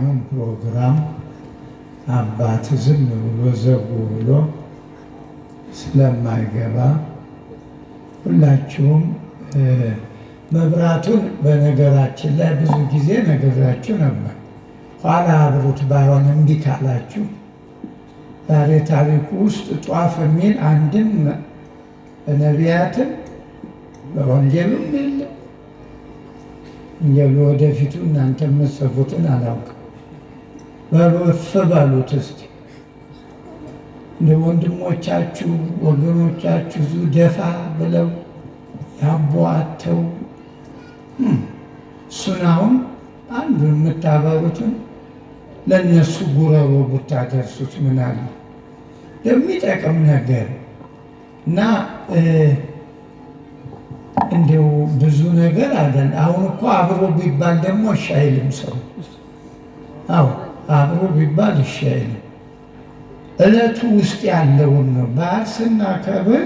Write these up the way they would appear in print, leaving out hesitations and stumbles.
የዛሬውን ፕሮግራም አባት ዝም ብሎ ዘጉ ብሎ ስለማይገባ ሁላችሁም መብራቱን በነገራችን ላይ ብዙ ጊዜ ነግራችሁ ነበር። ኋላ አብሩት ባይሆን እምቢ ካላችሁ ዛሬ ታሪኩ ውስጥ ጧፍ የሚል አንድም በነቢያትም በወንጌሉም የለም። ወንጌሉ ወደፊቱ እናንተ የምትጽፉትን አላውቅም። በሉ እፍ በሉት እስቲ እንደ ወንድሞቻችሁ ወገኖቻችሁ ዙ ደፋ ብለው ያቧተው እሱን አሁን አንዱ የምታበሩትን ለእነሱ ጉረሮ ብታደርሱት ምን አለ የሚጠቅም ነገር እና እንዲው ብዙ ነገር አለን። አሁን እኮ አብሮ ቢባል ደግሞ እሺ አይልም ሰው። አዎ አብሮ ቢባል እሺ አይልም። ዕለቱ ውስጥ ያለውን ነው። በዓል ስናከብር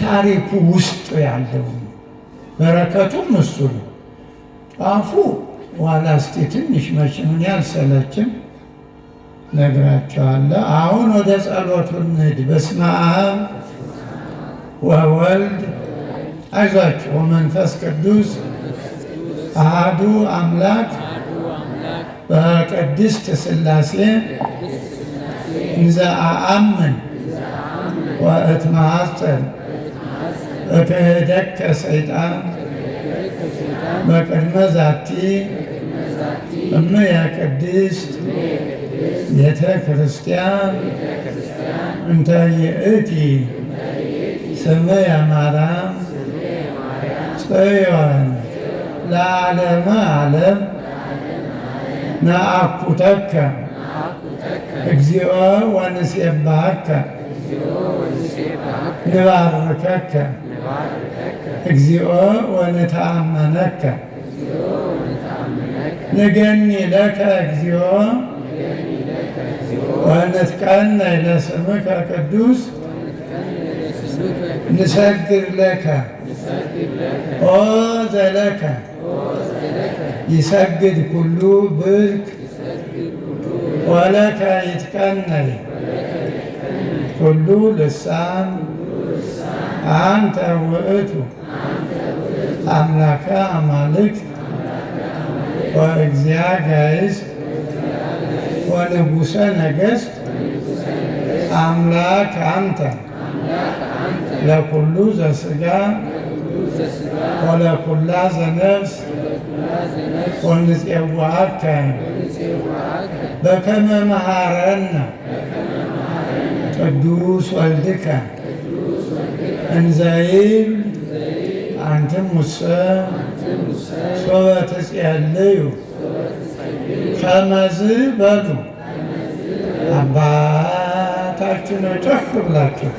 ታሪኩ ውስጥ ያለውን ነው። በረከቱም እሱ ነው። ጧፉ ዋላ እስቲ ትንሽ መቼም ያልሰለችም ነግራቸዋለሁ። አሁን ወደ ጸሎቱ እንሂድ። በስመ አብ ወወልድ አይዟችሁ ወመንፈስ ቅዱስ አሐዱ አምላክ በቅድስት ሥላሴ እንዘ አአምን ወእትማሐፀን እክህደከ ሰይጣን በቅድመ ዛቲ እምየ ቅድስት ቤተ ክርስቲያን እንተ ይእቲ ስምየ ማርያም ጽዮን ለዓለመ ዓለም ነአኩተከ እግዚኦ ወንሴብሐከ ንባርከከ እግዚኦ ወንተአመነከ ንገኒ ለከ እግዚኦ ወንትቀነይ ለስምከ ቅዱስ ንሰግድ ለከ ኦ ዘለከ ይሰግድ ኩሉ ብርክ ወለከ ይትቀነይ ኩሉ ልሳን አንተ ውእቱ አምላከ አማልክት ወእግዚአ ጋይስት ወንጉሠ ነገሥት አምላክ አንተ ለኩሉ ዘሥጋ ወለኩላ ዘነፍስ ወንፄውዐከ በከመ መሐረነ ቅዱስ ወልድከ እንዘ ይብል አንትሙሰ ሶበ ትጼልዩ ከመዝ በሉ። አባታችሁ ነው። ጮክ ብላችሁ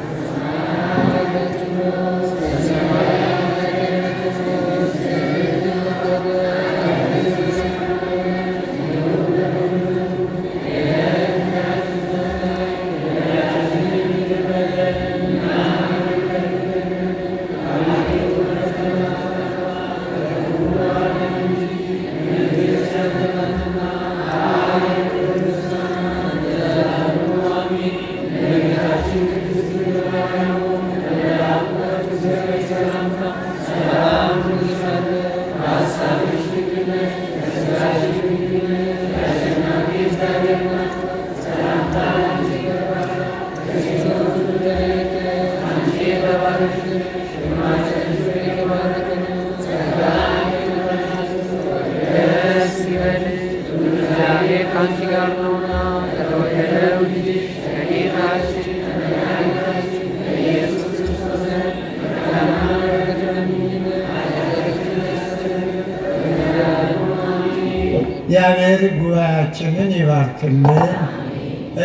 እግዚአብሔር ጉባኤያችንን ይባርክልን።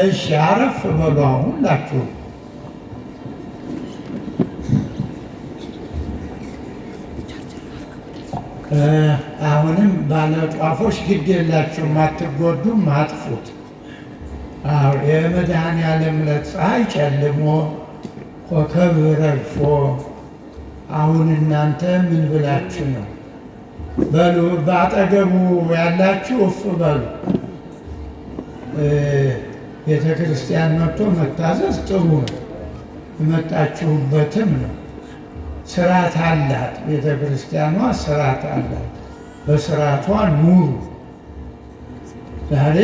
እሺ አረፍ በሉ ሁላችሁ። አሁንም ባለጧፎች ግድ የላችሁም፣ አትጎዱም፣ አጥፉት። የመድኃኔዓለም ዕለት ፀሐይ ጨልሞ ኮከብ ረግፎ አሁን እናንተ ምን ብላችሁ ነው? በሉ በአጠገቡ ያላችሁ እፍ በሉ። ቤተ ክርስቲያን መጥቶ መታዘዝ ጥሩ ነው። የመጣችሁበትም ነው። ስርዓት አላት ቤተ ክርስቲያኗ፣ ስርዓት አላት። በስርዓቷ ኑሩ። ዛሬ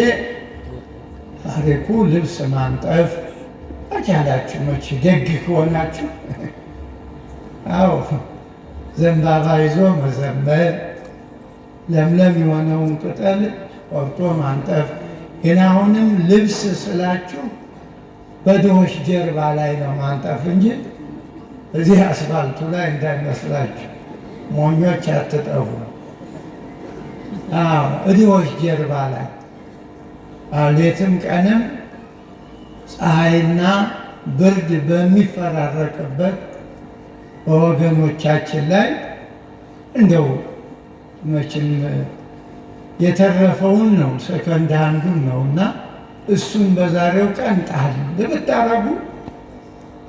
ታሪኩ ልብስ ማንጠፍ አቻላችሁ መቼ ደግ ከሆናችሁ አዎ ዘንባባ ይዞ መዘመር፣ ለምለም የሆነውን ቅጠል ቆርጦ ማንጠፍ። ግን አሁንም ልብስ ስላችሁ በድሆች ጀርባ ላይ ነው ማንጠፍ እንጂ እዚህ አስፋልቱ ላይ እንዳይመስላችሁ፣ ሞኞች አትጠፉ። ድሆች ጀርባ ላይ ሌትም ቀንም ፀሐይና ብርድ በሚፈራረቅበት በወገኖቻችን ላይ እንደው መቼም የተረፈውን ነው ሰከንድ አንዱን ነው እና እሱን በዛሬው ቀን ጣል ብታረጉ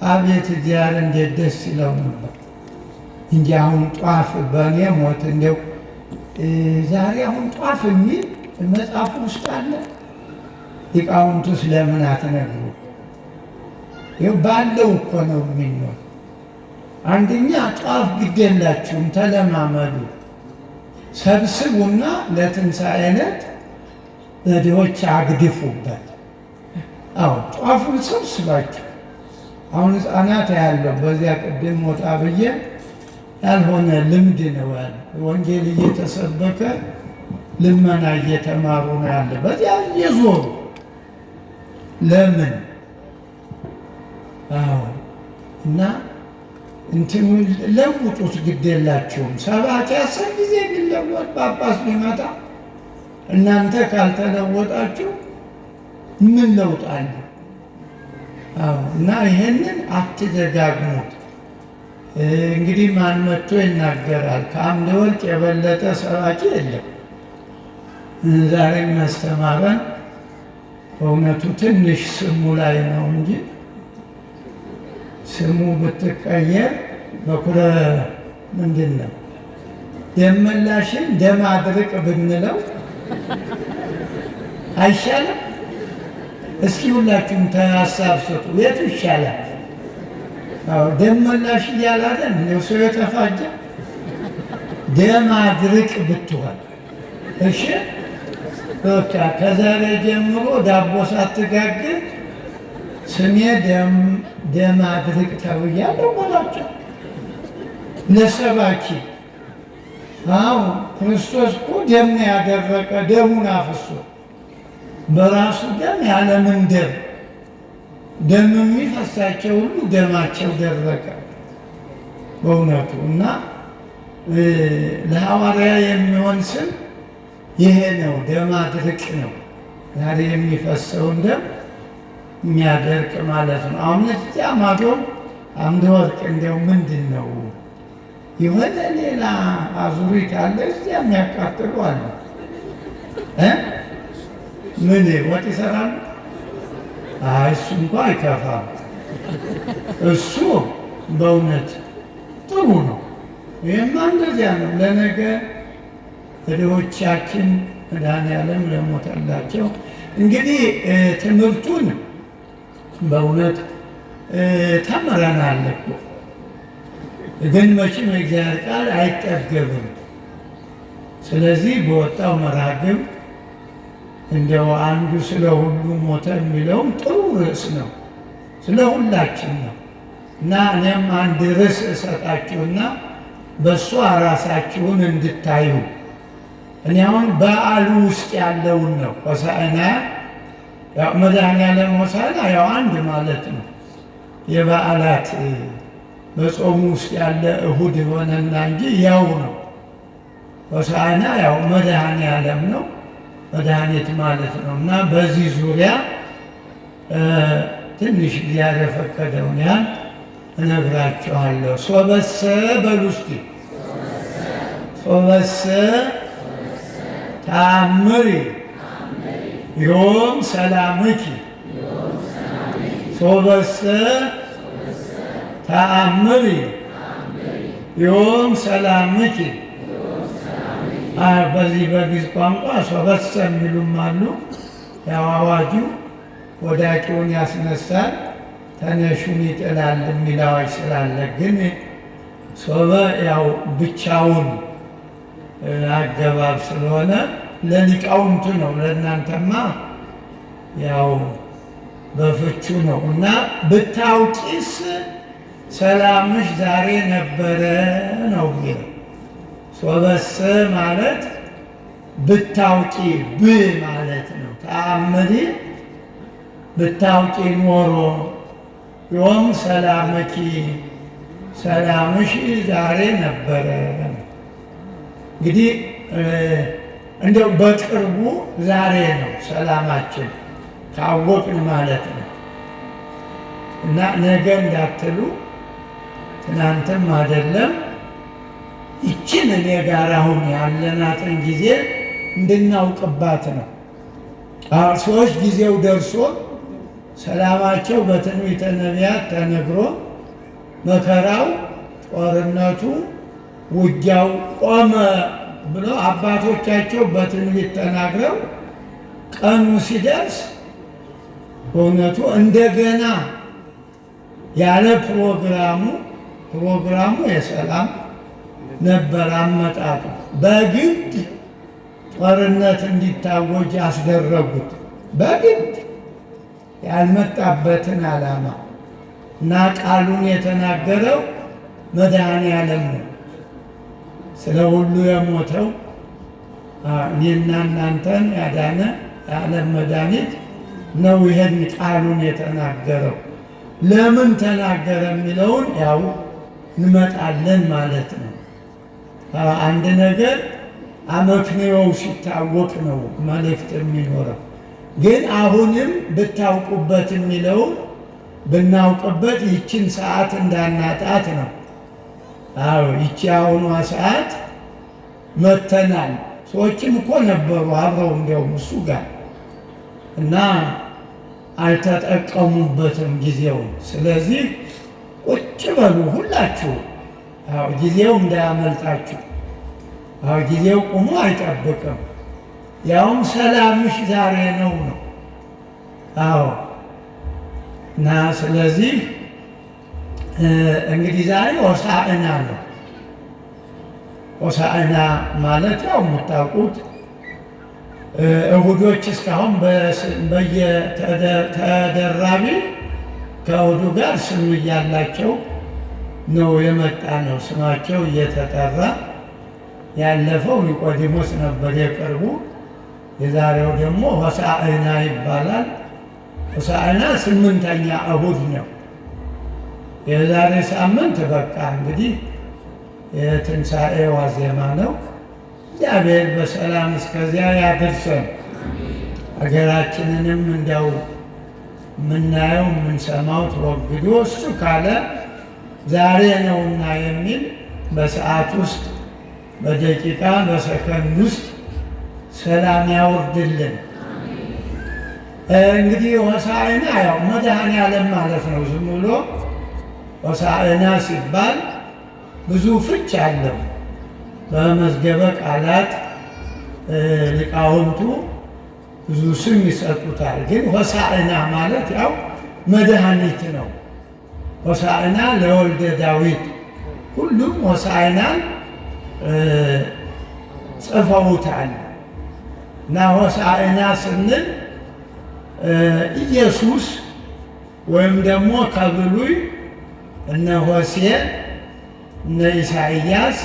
አቤት እግዚአብሔር እንዴት ደስ ይለው ነበር እንጂ አሁን ጧፍ በእኔ ሞት እንደው ዛሬ አሁን ጧፍ የሚል መጽሐፍ ውስጥ አለ። ሊቃውንቱስ ለምን አትነግሩ? ይኸው ባለው እኮ ነው የሚኖር። አንደኛ ጧፍ ግዴላችሁም ተለማመዱ፣ ሰብስቡና ለትንሣኤ ዕለት ለድሆች አግድፉበት። አዎ ጧፉን ሰብስባችሁ አሁን ሕፃናት ያለው በዚያ ቅድም ወጣ ብዬ ያልሆነ ልምድ ነው ያለ ወንጌል እየተሰበከ ልመና እየተማሩ ነው ያለ። በዚያ እየዞሩ ለምን? አዎ እና እንትኑ ለውጡት፣ ግድ የላችሁም። ሰባኪ 10 ጊዜ ቢለወጥ ጳጳስ ቢመጣ እናንተ ካልተለወጣችሁ ምን ለውጥ አለ? አዎ እና ይሄንን አትደጋግሙት። እንግዲህ ማን መጥቶ ይናገራል? ከአምደ ወርቅ የበለጠ ሰባኪ የለም። ዛሬ የሚያስተማረን በእውነቱ ትንሽ ስሙ ላይ ነው እንጂ ስሙ ብትቀየር በኩረ ምንድን ነው ደመላሽን ደም አድርቅ ብንለው አይሻልም? እስኪ ሁላችሁም ሀሳብ ስጡ። የቱ ይሻላል? ደመላሽ እያላለን እንደው ሰው የተፋጀ ደም አድርቅ ብትሆን እሺ፣ በቃ ከዛሬ ጀምሮ ዳቦ ሳትጋግር ስሜ ደም አድርቅ ተብያለሁ በላቸው ለሰባኪ። አዎ ክርስቶስ እኮ ደም ያደረቀ ደሙን አፍሶ በራሱ ደም ያለምን ደም የሚፈሳቸው ሁሉ ደማቸው ደረቀ በእውነቱ። እና ለሐዋርያ የሚሆን ስም ይሄ ነው፣ ደም አድርቅ ነው። ዛሬ የሚፈሰውን ደም የሚያደርቅ ማለት ነው። አሁን እዚያ ማዶ አምደ ወርቅ እንደው ምንድን ነው የሆነ ሌላ አዙሪት አለ፣ እዚያ የሚያቃጥሉ አለ። ምን ወጥ ይሰራሉ? እሱ እንኳ አይከፋም። እሱ በእውነት ጥሩ ነው። ይህማ እንደዚያ ነው። ለነገ ድሆቻችን መድኃኔዓለም ለሞተላቸው እንግዲህ ትምህርቱን በእውነት ተምረናል እኮ። ግን መቼም የእግዚአብሔር ቃል አይጠገብም። ስለዚህ በወጣው መርሐ ግብር እንደው አንዱ ስለ ሁሉ ሞተ የሚለውም ጥሩ ርዕስ ነው፣ ስለ ሁላችን ነው። እና እኔም አንድ ርዕስ እሰጣችሁና በእሷ ራሳችሁን እንድታዩ። እኔ አሁን በዓሉ ውስጥ ያለውን ነው። ሆሳዕና መድኃኔዓለም ሆሳዕና ያው አንድ ማለት ነው። የበዓላት በጾሙ ውስጥ ያለ እሁድ የሆነና እንጂ ያው ነው። ሆሳዕና ያው መድኃኔዓለም ነው፣ መድኃኒት ማለት ነው። እና በዚህ ዙሪያ ትንሽ እግዚአብሔር የፈቀደውን ያህል እነግራችኋለሁ። ሶበሰ በሉ እስቲ፣ ሶበሰ ተአምሪ ዮም ሰላምኪ፣ ሶበሰ ተአምሪ ዮም ሰላምኪ። በዚህ በግዕዝ ቋንቋ ሶበሰ የሚሉም አሉ። ያው አዋጁ ወዳቂውን ያስነሳል ተነሹን ይጥላል የሚል አዋጅ ስላለ፣ ግን ሶበ ያው ብቻውን አገባብ ስለሆነ ለሊቃውንቱ ነው። ለእናንተማ ያው በፍቹ ነው። እና ብታውቂስ ሰላምሽ ዛሬ ነበረ ነው የሚለው። ሶበሰ ማለት ብታውቂ ማለት ነው። ተአምሪ ብታውቂ ኖሮ ዮም ሰላመኪ ሰላምሽ ዛሬ ነበረ። እንግዲህ እንደው በቅርቡ ዛሬ ነው ሰላማችን ካወቅን ማለት ነው። እና ነገ እንዳትሉ ትናንትም አይደለም። ይችን እኔ ጋር አሁን ያለናትን ጊዜ እንድናውቅባት ነው። ሰዎች ጊዜው ደርሶ ሰላማቸው በትንቢተ ነቢያት ተነግሮ መከራው፣ ጦርነቱ፣ ውጊያው ቆመ ብሎ አባቶቻቸው በትንቢት ተናግረው ቀኑ ሲደርስ በእውነቱ እንደገና ያለ ፕሮግራሙ የሰላም ነበር አመጣጡ። በግድ ጦርነት እንዲታወጅ አስደረጉት። በግድ ያልመጣበትን ዓላማ እና ቃሉን የተናገረው መድኃኔዓለም ነው። ስለ ሁሉ የሞተው እኔና እናንተን ያዳነ የዓለም መድኃኒት ነው። ይሄን ቃሉን የተናገረው ለምን ተናገረ የሚለውን ያው እንመጣለን ማለት ነው። አንድ ነገር አመክንዮው ሲታወቅ ነው መልእክት የሚኖረው። ግን አሁንም ብታውቁበት የሚለውን ብናውቅበት ይችን ሰዓት እንዳናጣት ነው። አዎ ይቺ አሁኗ ሰዓት መተናል። ሰዎችም እኮ ነበሩ አብረው እንዲያውም እሱ ጋር እና አልተጠቀሙበትም ጊዜውን። ስለዚህ ቁጭ በሉ ሁላችሁ፣ ጊዜው እንዳያመልጣችሁ። ጊዜው ቁሞ አይጠብቅም። ያውም ሰላምሽ ዛሬ ነው። አዎ እና ስለዚህ እንግዲህ ዛሬ ሆሳዕና ነው። ሆሳዕና ማለት ያው የምታውቁት እሁዶች እስካሁን በየተደራቢ ከእሁዱ ጋር ስም እያላቸው ነው የመጣ ነው። ስማቸው እየተጠራ ያለፈው ኒቆዲሞስ ነበር የቅርቡ። የዛሬው ደግሞ ሆሳዕና ይባላል። ሆሳዕና 8ኛ እሁድ ነው። የዛሬ ሳምንት በቃ እንግዲህ የትንሣኤ ዋዜማ ነው። እግዚአብሔር በሰላም እስከዚያ ያድርሰን። ሀገራችንንም እንዲያው የምናየው የምንሰማው ተወግዶ እሱ ካለ ዛሬ ነውና የሚል በሰዓት ውስጥ በደቂቃ በሰከንድ ውስጥ ሰላም ያውርድልን። እንግዲህ ሆሳዕና ያው መድኃኔዓለም ማለት ነው። ዝም ብሎ ሆሳዕና ሲባል ብዙ ፍች አለው። በመዝገበ ቃላት ሊቃውንቱ ብዙ ስም ይሰጡታል። ግን ሆሳዕና ማለት ያው መድኃኒት ነው። ሆሳዕና ለወልደ ዳዊት ሁሉም ሆሳዕናን ጽፈውታል። እና ሆሳዕና ስንል ኢየሱስ ወይም ደግሞ ከብሉይ እነ ሆሴዕ እነ ኢሳይያስ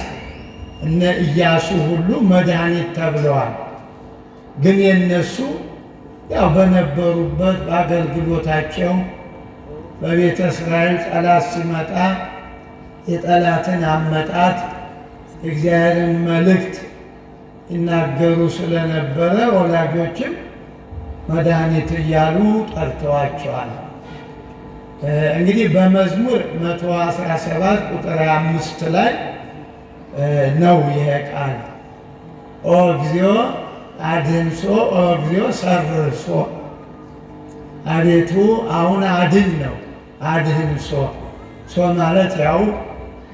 እነ ኢያሱ ሁሉ መድኃኒት ተብለዋል። ግን የነሱ ያው በነበሩበት በአገልግሎታቸው በቤተ እስራኤል ጠላት ሲመጣ የጠላትን አመጣጥ የእግዚአብሔርን መልእክት ይናገሩ ስለነበረ ወላጆችም መድኃኒት እያሉ ጠርተዋቸዋል። እንግዲህ በመዝሙር 117 ቁጥር 5 ላይ ነው ይሄ ቃል ኦ እግዚኦ አድንሶ ኦ እግዚኦ ሰርሶ። አቤቱ አሁን አድን ነው። አድንሶ ሶ ማለት ያው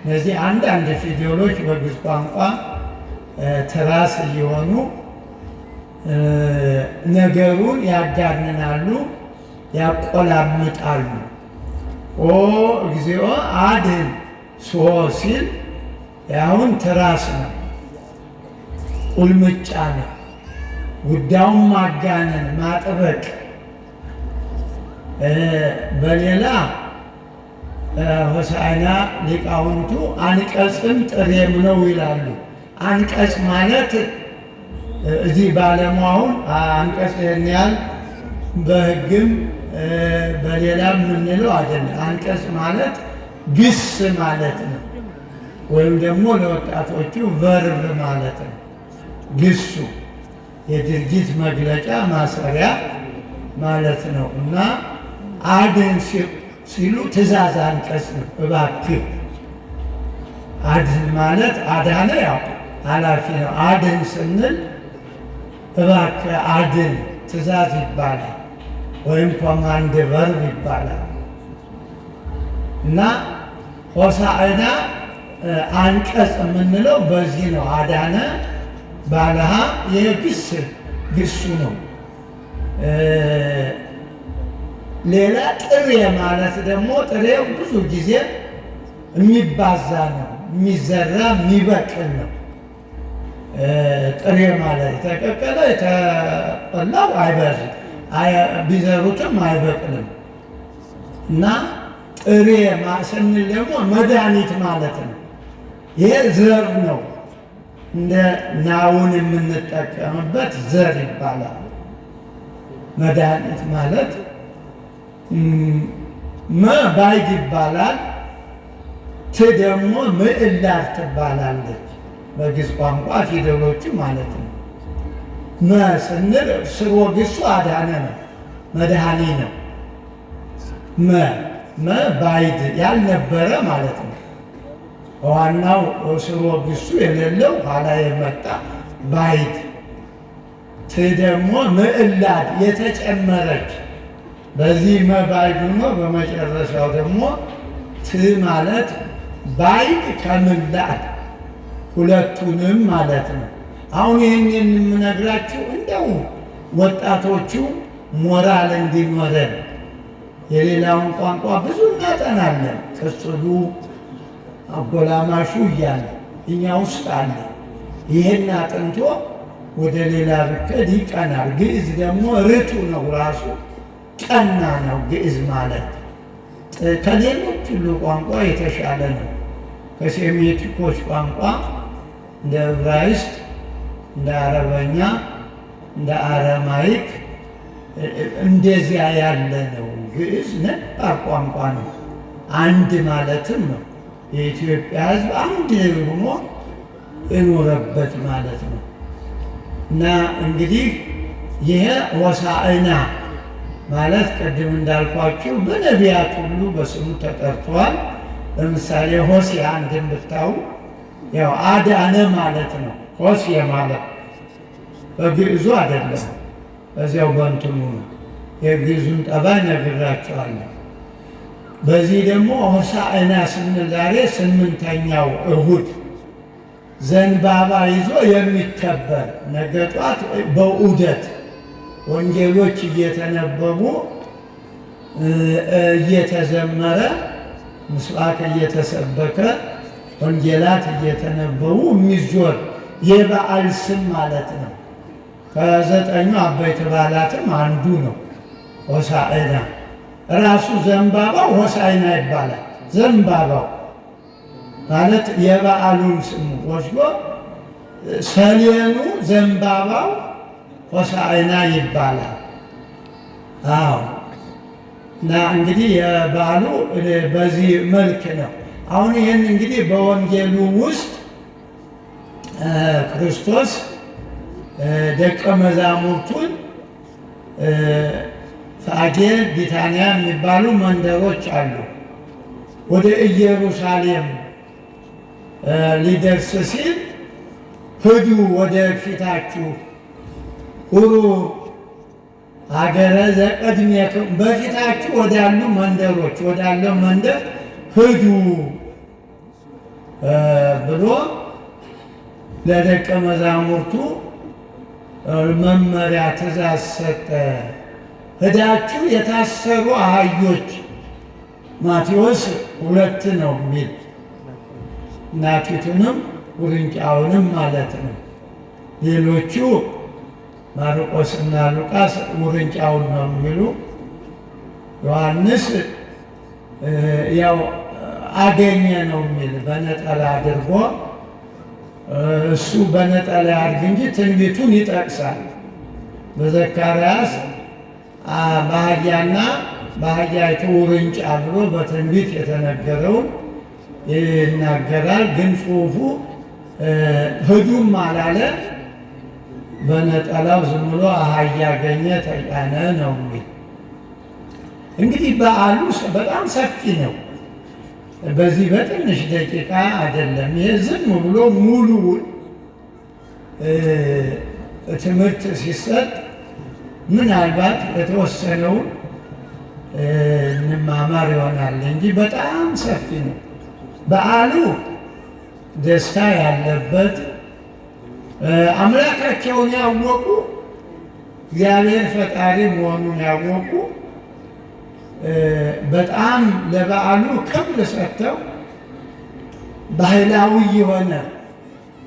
እነዚህ አንዳንድ ፊደሎች በግዕዝ ቋንቋ ትራስ እየሆኑ ነገሩን ያጋንናሉ፣ ያቆላምጣሉ። ኦ እግዚኦ አድን ሶ ሲል ያሁን ትራስ ነው፣ ቁልምጫ ነው። ጉዳዩን ማጋነን ማጥበቅ። በሌላ ሆሳዕና ሊቃውንቱ አንቀጽም ጥሬም ነው ይላሉ። አንቀጽ ማለት እዚህ ባለሙያውን አንቀጽ ይህን ያህል በሕግም በሌላም የምንለው አይደለም። አንቀጽ ማለት ግስ ማለት ነው፣ ወይም ደግሞ ለወጣቶቹ ቨርብ ማለት ነው። ግሱ የድርጊት መግለጫ ማሰሪያ ማለት ነው እና አድን ሲሉ ትእዛዝ አንቀጽ ነው። እባክህ አድን ማለት አዳነ ያው ኃላፊ ነው። አድን ስንል እባክህ አድን ትእዛዝ ይባላል፣ ወይም ኮማንድ ቨርብ ይባላል እና ሆሳዕና አንቀጽ የምንለው በዚህ ነው። አዳነ ባለሃ ይህ ግሱ ነው። ሌላ ጥሬ ማለት ደግሞ ጥሬው ብዙ ጊዜ የሚባዛ ነው፣ የሚዘራ የሚበቅል ነው። ጥሬ ማለት የተቀቀለ የተቆላው አይበቅልም፣ ቢዘሩትም አይበቅልም እና ጥሬ ስንል ደግሞ መድኃኒት ማለት ነው። ይሄ ዘር ነው፣ እንደ ናውን የምንጠቀምበት ዘር ይባላል። መድኃኒት ማለት ባይድ ይባላል። ት ደግሞ ምዕላድ ትባላለች በግዕዝ ቋንቋ ፊደሎቹ ማለት ነው። ስንል ስርወ ግሱ አዳነ ነው፣ መድኃኒ ነው። ባይድ ያልነበረ ማለት ነው። ዋናው ስርወ ግሱ የሌለው ኋላ የመጣ ባይድ። ት ደግሞ ምዕላድ የተጨመረች በዚህ ባይዱ ነው። በመጨረሻው ደግሞ ት ማለት ባይድ ከምዕላድ ሁለቱንም ማለት ነው። አሁን ይህን የምነግራችሁ እንደው ወጣቶቹ ሞራል እንዲኖረን የሌላውን ቋንቋ ብዙ እናጠናለን። ቅጽሉ አጎላማሹ እያለ እኛ ውስጥ አለ። ይህን አጥንቶ ወደ ሌላ ብከድ ይቀናል። ግዕዝ ደግሞ ርቱ ነው፣ ራሱ ቀና ነው። ግዕዝ ማለት ከሌሎች ሁሉ ቋንቋ የተሻለ ነው። ከሴሜቲኮች ቋንቋ እንደ ዕብራይስጥ፣ እንደ አረበኛ፣ እንደ አረማይክ እንደዚያ ያለ ነው። ግዕዝ ነባር ቋንቋ ነው። አንድ ማለትም ነው። የኢትዮጵያ ሕዝብ አንድ ሆኖ የኖረበት ማለት ነው እና እንግዲህ ይሄ ሆሳዕና ማለት ቅድም እንዳልኳችሁ በነቢያት ሁሉ በስሙ ተጠርተዋል። ለምሳሌ ሆሴዕ አንድን ብታዩ ያው አዳነ ማለት ነው። ሆሴዕ ማለት በግዕዙ አይደለም፣ በዚያው በእንትኑ ነው። የግዕዙን ጠባይ ነግራቸዋለሁ። በዚህ ደግሞ ሆሳዕና ስንል ዛሬ 8ኛው እሁድ ዘንባባ ይዞ የሚከበር ነገ ጧት በዑደት ወንጌሎች እየተነበቡ እየተዘመረ ምስባክ እየተሰበከ ወንጌላት እየተነበቡ የሚዞር የበዓል ስም ማለት ነው። ከ9 አበይት በዓላትም አንዱ ነው ሆሳዕና። ራሱ ዘንባባው ሆሳዕና ይባላል። ዘንባባው ማለት የበዓሉን ስም ወስዶ ሰሌኑ ዘንባባው ሆሳዕና ይባላል። አዎ እና እንግዲህ የበዓሉ በዚህ መልክ ነው። አሁን ይህን እንግዲህ በወንጌሉ ውስጥ ክርስቶስ ደቀ መዛሙርቱን ፋጌ፣ ቢታንያ የሚባሉ መንደሮች አሉ። ወደ ኢየሩሳሌም ሊደርስ ሲል ሂዱ ወደ ፊታችሁ ሁሩ ሀገረ ዘቀድሜክሙ፣ በፊታችሁ ወዳሉ መንደሮች ወዳለው መንደር ሂዱ ብሎ ለደቀ መዛሙርቱ መመሪያ ትእዛዝ ሰጠ። ሄዳችሁ የታሰሩ አህዮች ማቴዎስ 2 ነው የሚል እናቲቱንም ውርንጫውንም ማለት ነው። ሌሎቹ ማርቆስና ሉቃስ ውርንጫውን ነው የሚሉ። ዮሐንስ ያው አገኘ ነው የሚል በነጠላ አድርጎ እሱ በነጠላ ያድርግ እንጂ ትንቢቱን ይጠቅሳል። በዘካርያስ በአህያና በአህያይቱ ውርንጫ ብሎ በትንቢት የተነገረውን ይናገራል። ግን ጽሑፉ ሂዱም አላለ። በነጠላው ዝም ብሎ አህያ አገኘ ተጫነ ነው የሚል። እንግዲህ በዓሉ በጣም ሰፊ ነው። በዚህ በትንሽ ደቂቃ አይደለም። ይሄ ዝም ብሎ ሙሉውን ትምህርት ሲሰጥ ምናልባት የተወሰነውን እንማማር ይሆናል እንጂ በጣም ሰፊ ነው። በዓሉ ደስታ ያለበት አምላካቸውን ያወቁ እግዚአብሔር ፈጣሪ መሆኑን ያወቁ በጣም ለበዓሉ ክብር ሰጥተው ባህላዊ የሆነ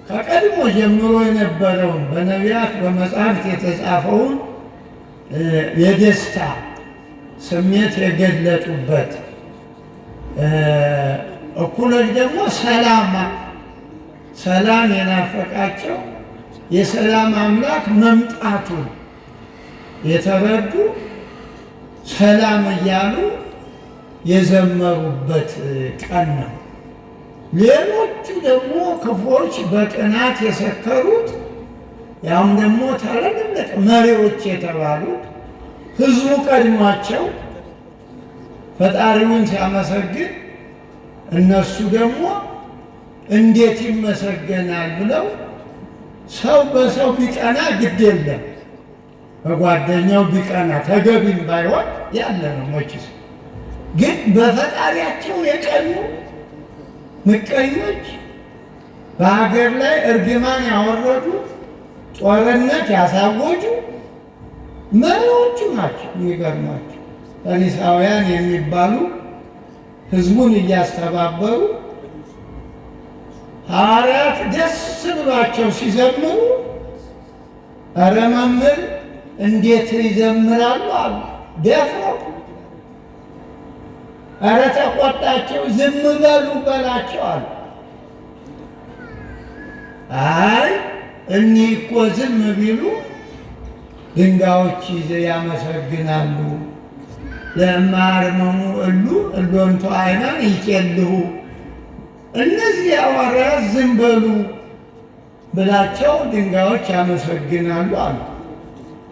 ከቀድሞ ጀምሮ የነበረውን በነቢያት በመጻሕፍት የተጻፈውን የደስታ ስሜት የገለጡበት፣ እኩሎች ደግሞ ሰላም የናፈቃቸው የሰላም አምላክ መምጣቱን የተረዱ ሰላም እያሉ የዘመሩበት ቀን ነው። ሌሎቹ ደግሞ ክፉዎች በቅናት የሰከሩት ያም ደግሞ ታላላቅ መሪዎች የተባሉት ሕዝቡ ቀድሟቸው ፈጣሪውን ሲያመሰግን እነሱ ደግሞ እንዴት ይመሰገናል ብለው ሰው በሰው ቢቀና ግድ የለም፣ በጓደኛው ቢቀና ተገቢም ባይሆን ያለ ነው። መችስ ግን በፈጣሪያቸው የቀኑ ምቀኞች በሀገር ላይ እርግማን ያወረዱ ጦርነት ያሳወጁ መሪዎቹ ናቸው። የሚገርማቸው ፈሪሳውያን የሚባሉ ሕዝቡን እያስተባበሩ ሐዋርያት ደስ ብሏቸው ሲዘምሩ ኧረ መምህር እንዴት ይዘምራሉ አሉ። ደፍረው ኧረ ተቆጣቸው፣ ዝም በሉ በላቸው አሉ። አይ እኒህ እኮ ዝም ቢሉ ድንጋዮች ያመሰግናሉ። ለማርመሙ እሎንቶ አይናን ይቄልሁ፣ እነዚህ ሐዋርያት ዝም በሉ ብላቸው ድንጋዮች ያመሰግናሉ አሉ።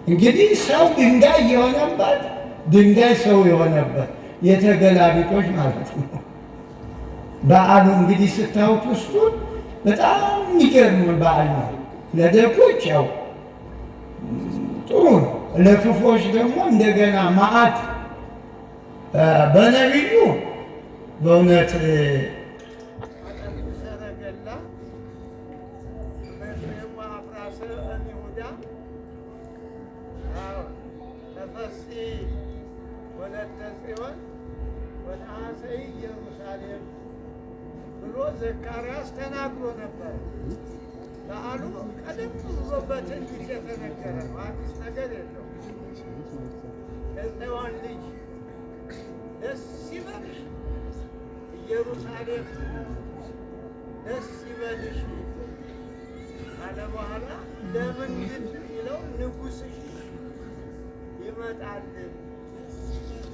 እንግዲህ ሰው ድንጋይ የሆነበት ድንጋይ ሰው የሆነበት የተገላቢጦች ማለት ነው። በዓሉ እንግዲህ ስታዩት ውስጡን በጣም የሚገርም በዓል ነው። ለደጎች ያው ጥሩ ነው፣ ለክፎች ደግሞ እንደገና መዓት። በነቢዩ በእውነት ኢየሩሳሌም ብሎ ዘካርያስ ተናግሮ ነበር። በዓሉ ቀደም ብሎ በትንቢት የተነገረ ነው። አዲስ ነገር የለውም። የጽዮን ልጅ ደስ ይበልሽ፣ ኢየሩሳሌም ደስ ይበልሽ ካለ በኋላ ለምንድን ይለው ንጉሥሽ ይመጣል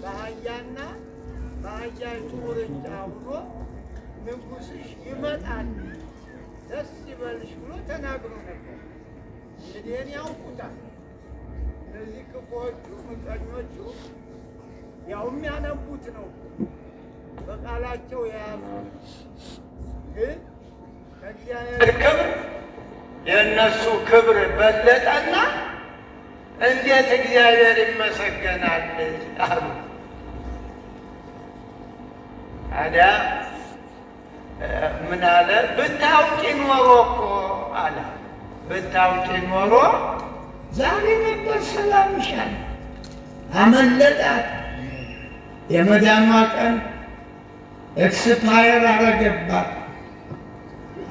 በአህያና በአህያይቱ ውርንጫ ሆኖ ንጉሥሽ ይመጣል ደስ ይበልሽ ብሎ ተናግሮ ነበር። እንግዲህ ያውቁታል እነዚህ ክፉዎቹ ምቀኞቹ፣ ያው የሚያነቡት ነው በቃላቸው የያዙት። ግን ከእግዚአብሔር ክብር የእነሱ ክብር በለጠና እንዴት እግዚአብሔር ይመሰገናል አሉ። ታዲያ ምን አለ? ብታውቂ ኖሮ እኮ አለ፣ ብታውቂ ኖሮ ዛሬ ነበር ሰላም ይሻል አመለጣት። የመዳኗ ቀን ኤክስፓየር አረገባት።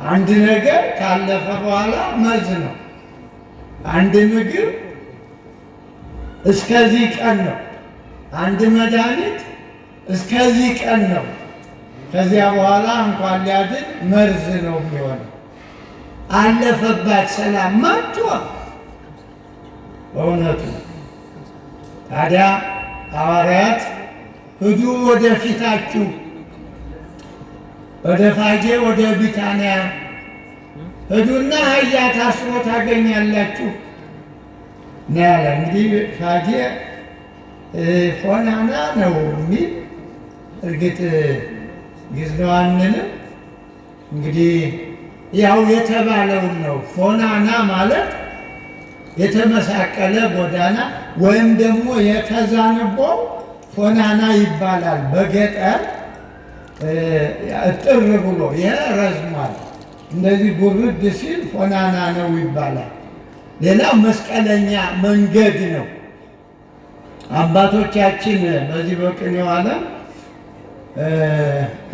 አንድ ነገር ካለፈ በኋላ መርዝ ነው። አንድ ምግብ እስከዚህ ቀን ነው። አንድ መድኃኒት እስከዚህ ቀን ነው። ከዚያ በኋላ እንኳን ሊያድን መርዝ ነው የሚሆነው። አለፈባት ሰላም መጥቶ በእውነቱ። ታዲያ ሐዋርያት ሂዱ ወደፊታችሁ ወደ ፋጌ ወደ ቢታንያ ሂዱና አህያ ታስሮ ታገኛላችሁ ነው ያለ። እንግዲህ ፋጌ ፎናና ነው የሚል እርግጥ ግዝነው አንልም። እንግዲህ ያው የተባለውን ነው። ፎናና ማለት የተመሳቀለ ጎዳና ወይም ደግሞ የተዛነቦው ፎናና ይባላል። በገጠር እጥር ብሎ ረዝሟል። እንደዚህ ጉርድ ሲል ፎናና ነው ይባላል። ሌላው መስቀለኛ መንገድ ነው። አባቶቻችን በዚህ በቅኔው ዓለም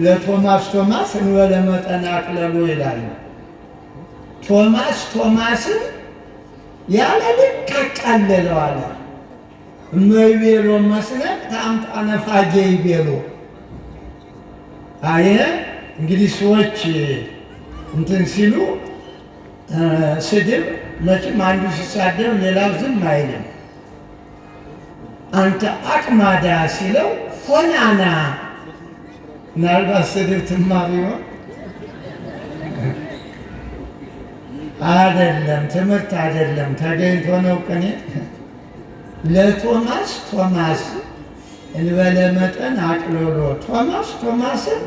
ለቶማስ ቶማስ እንበለ መጠን አቅለሎ ይላሉ። ቶማስ ቶማስን ያለ ልክ አቃለለው አለ። እመይቤሎ መስነቅ ታምጣነ ፋጌ ይቤሎ። አየ እንግዲህ ሰዎች እንትን ሲሉ ስድብ መቼም አንዱ ሲሳደብ ሌላው ዝም አይልም። አንተ አቅማዳ ሲለው ፎናና። ምናልባት ስድብ ትማሩ ይሆን? አይደለም፣ ትምህርት አይደለም፣ ተገኝቶ ነው ቅኔ። ለቶማስ ቶማስ እንበለ መጠን አቅልሎ ቶማስ ቶማስን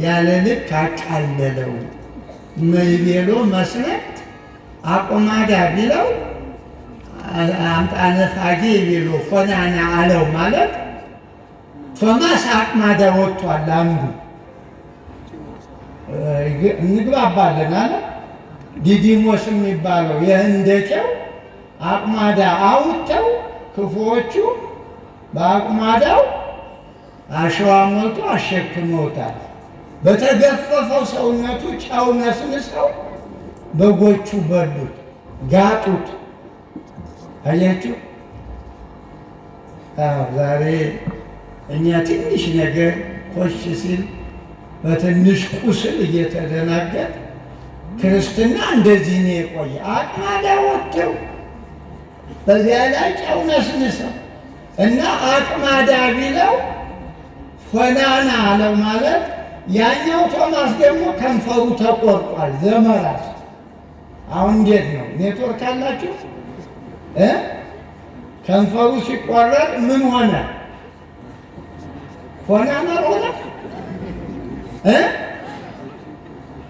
ያለ ልክ አቃለለው። እመይቤሎ መስነቅት አቆማዳ ቢለው አምጣነ ፋጌ ቢሎ ፎናና አለው ማለት ቶማስ አቅማዳ ወጥቷል። አንዱ እንግባባለን አለ። ዲዲሞስ የሚባለው የህንደቄው አቅማዳ አውጥተው ክፉዎቹ በአቅማዳው አሸዋ ሞልቶ አሸክመውታል። በተገፈፈው ሰውነቱ ጨው ነስንሰው በጎቹ በሉት፣ ጋጡት። አያችሁ? ዛሬ እኛ ትንሽ ነገር ኮሽ ሲል በትንሽ ቁስል እየተደናገጥ ክርስትና እንደዚህ ነው የቆየ። አቅማዳ ወጥተው በዚያ ላይ ጨው ነስንሰው እና አቅማዳ ቢለው ፎናና አለው ማለት ያኛው ቶማስ ደግሞ ከንፈሩ ተቆርጧል። ዘመራስ አሁን እንዴት ነው? ኔትወርክ አላችሁ? ከንፈሩ ሲቆረጥ ምን ሆነ? ፎናና ሆነ።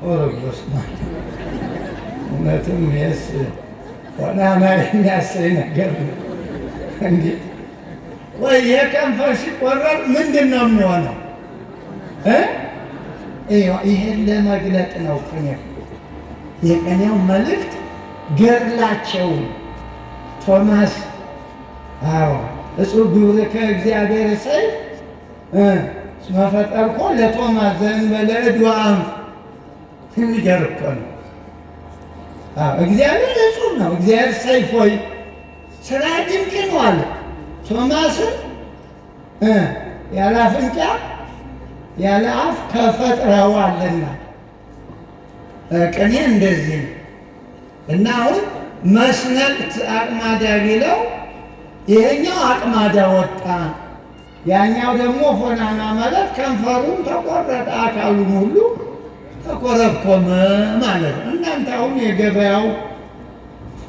ኦሮስ እውነትም የስ ፎናና የሚያሰኝ ነገር ነው። እንዴ ወይ የከንፈር ሲቆረጥ ምንድን ነው የሚሆነው? ይሄን ለመግለጥ ነው ቅኔው። የቅኔው መልእክት ገድላቸው ቶማስ እጹብ ግብርከ እግዚአብሔር ሰይፍ እስመ ፈጠርኮ ለቶማስ ዘእንበለ እድ ወአንፍ። የሚገርም እኮ ነው። እግዚአብሔር እጹብ ነው። እግዚአብሔር ሰይፍ ሆይ ስራ ድንቅ ነው አለ። ቶማስን ያለ አፍንጫ ያለ አፍ ከፈጥረዋልና ቅኔ እንደዚህ ነው። እና አሁን መስነቅት አቅማዳ ቢለው ይሄኛው አቅማዳ ወጣ፣ ያኛው ደግሞ ፎናና ማለት ከንፈሩን ተቆረጠ፣ አካሉን ሁሉ ተኮረኮመ ማለት ነው። እናንተ አሁን የገበያው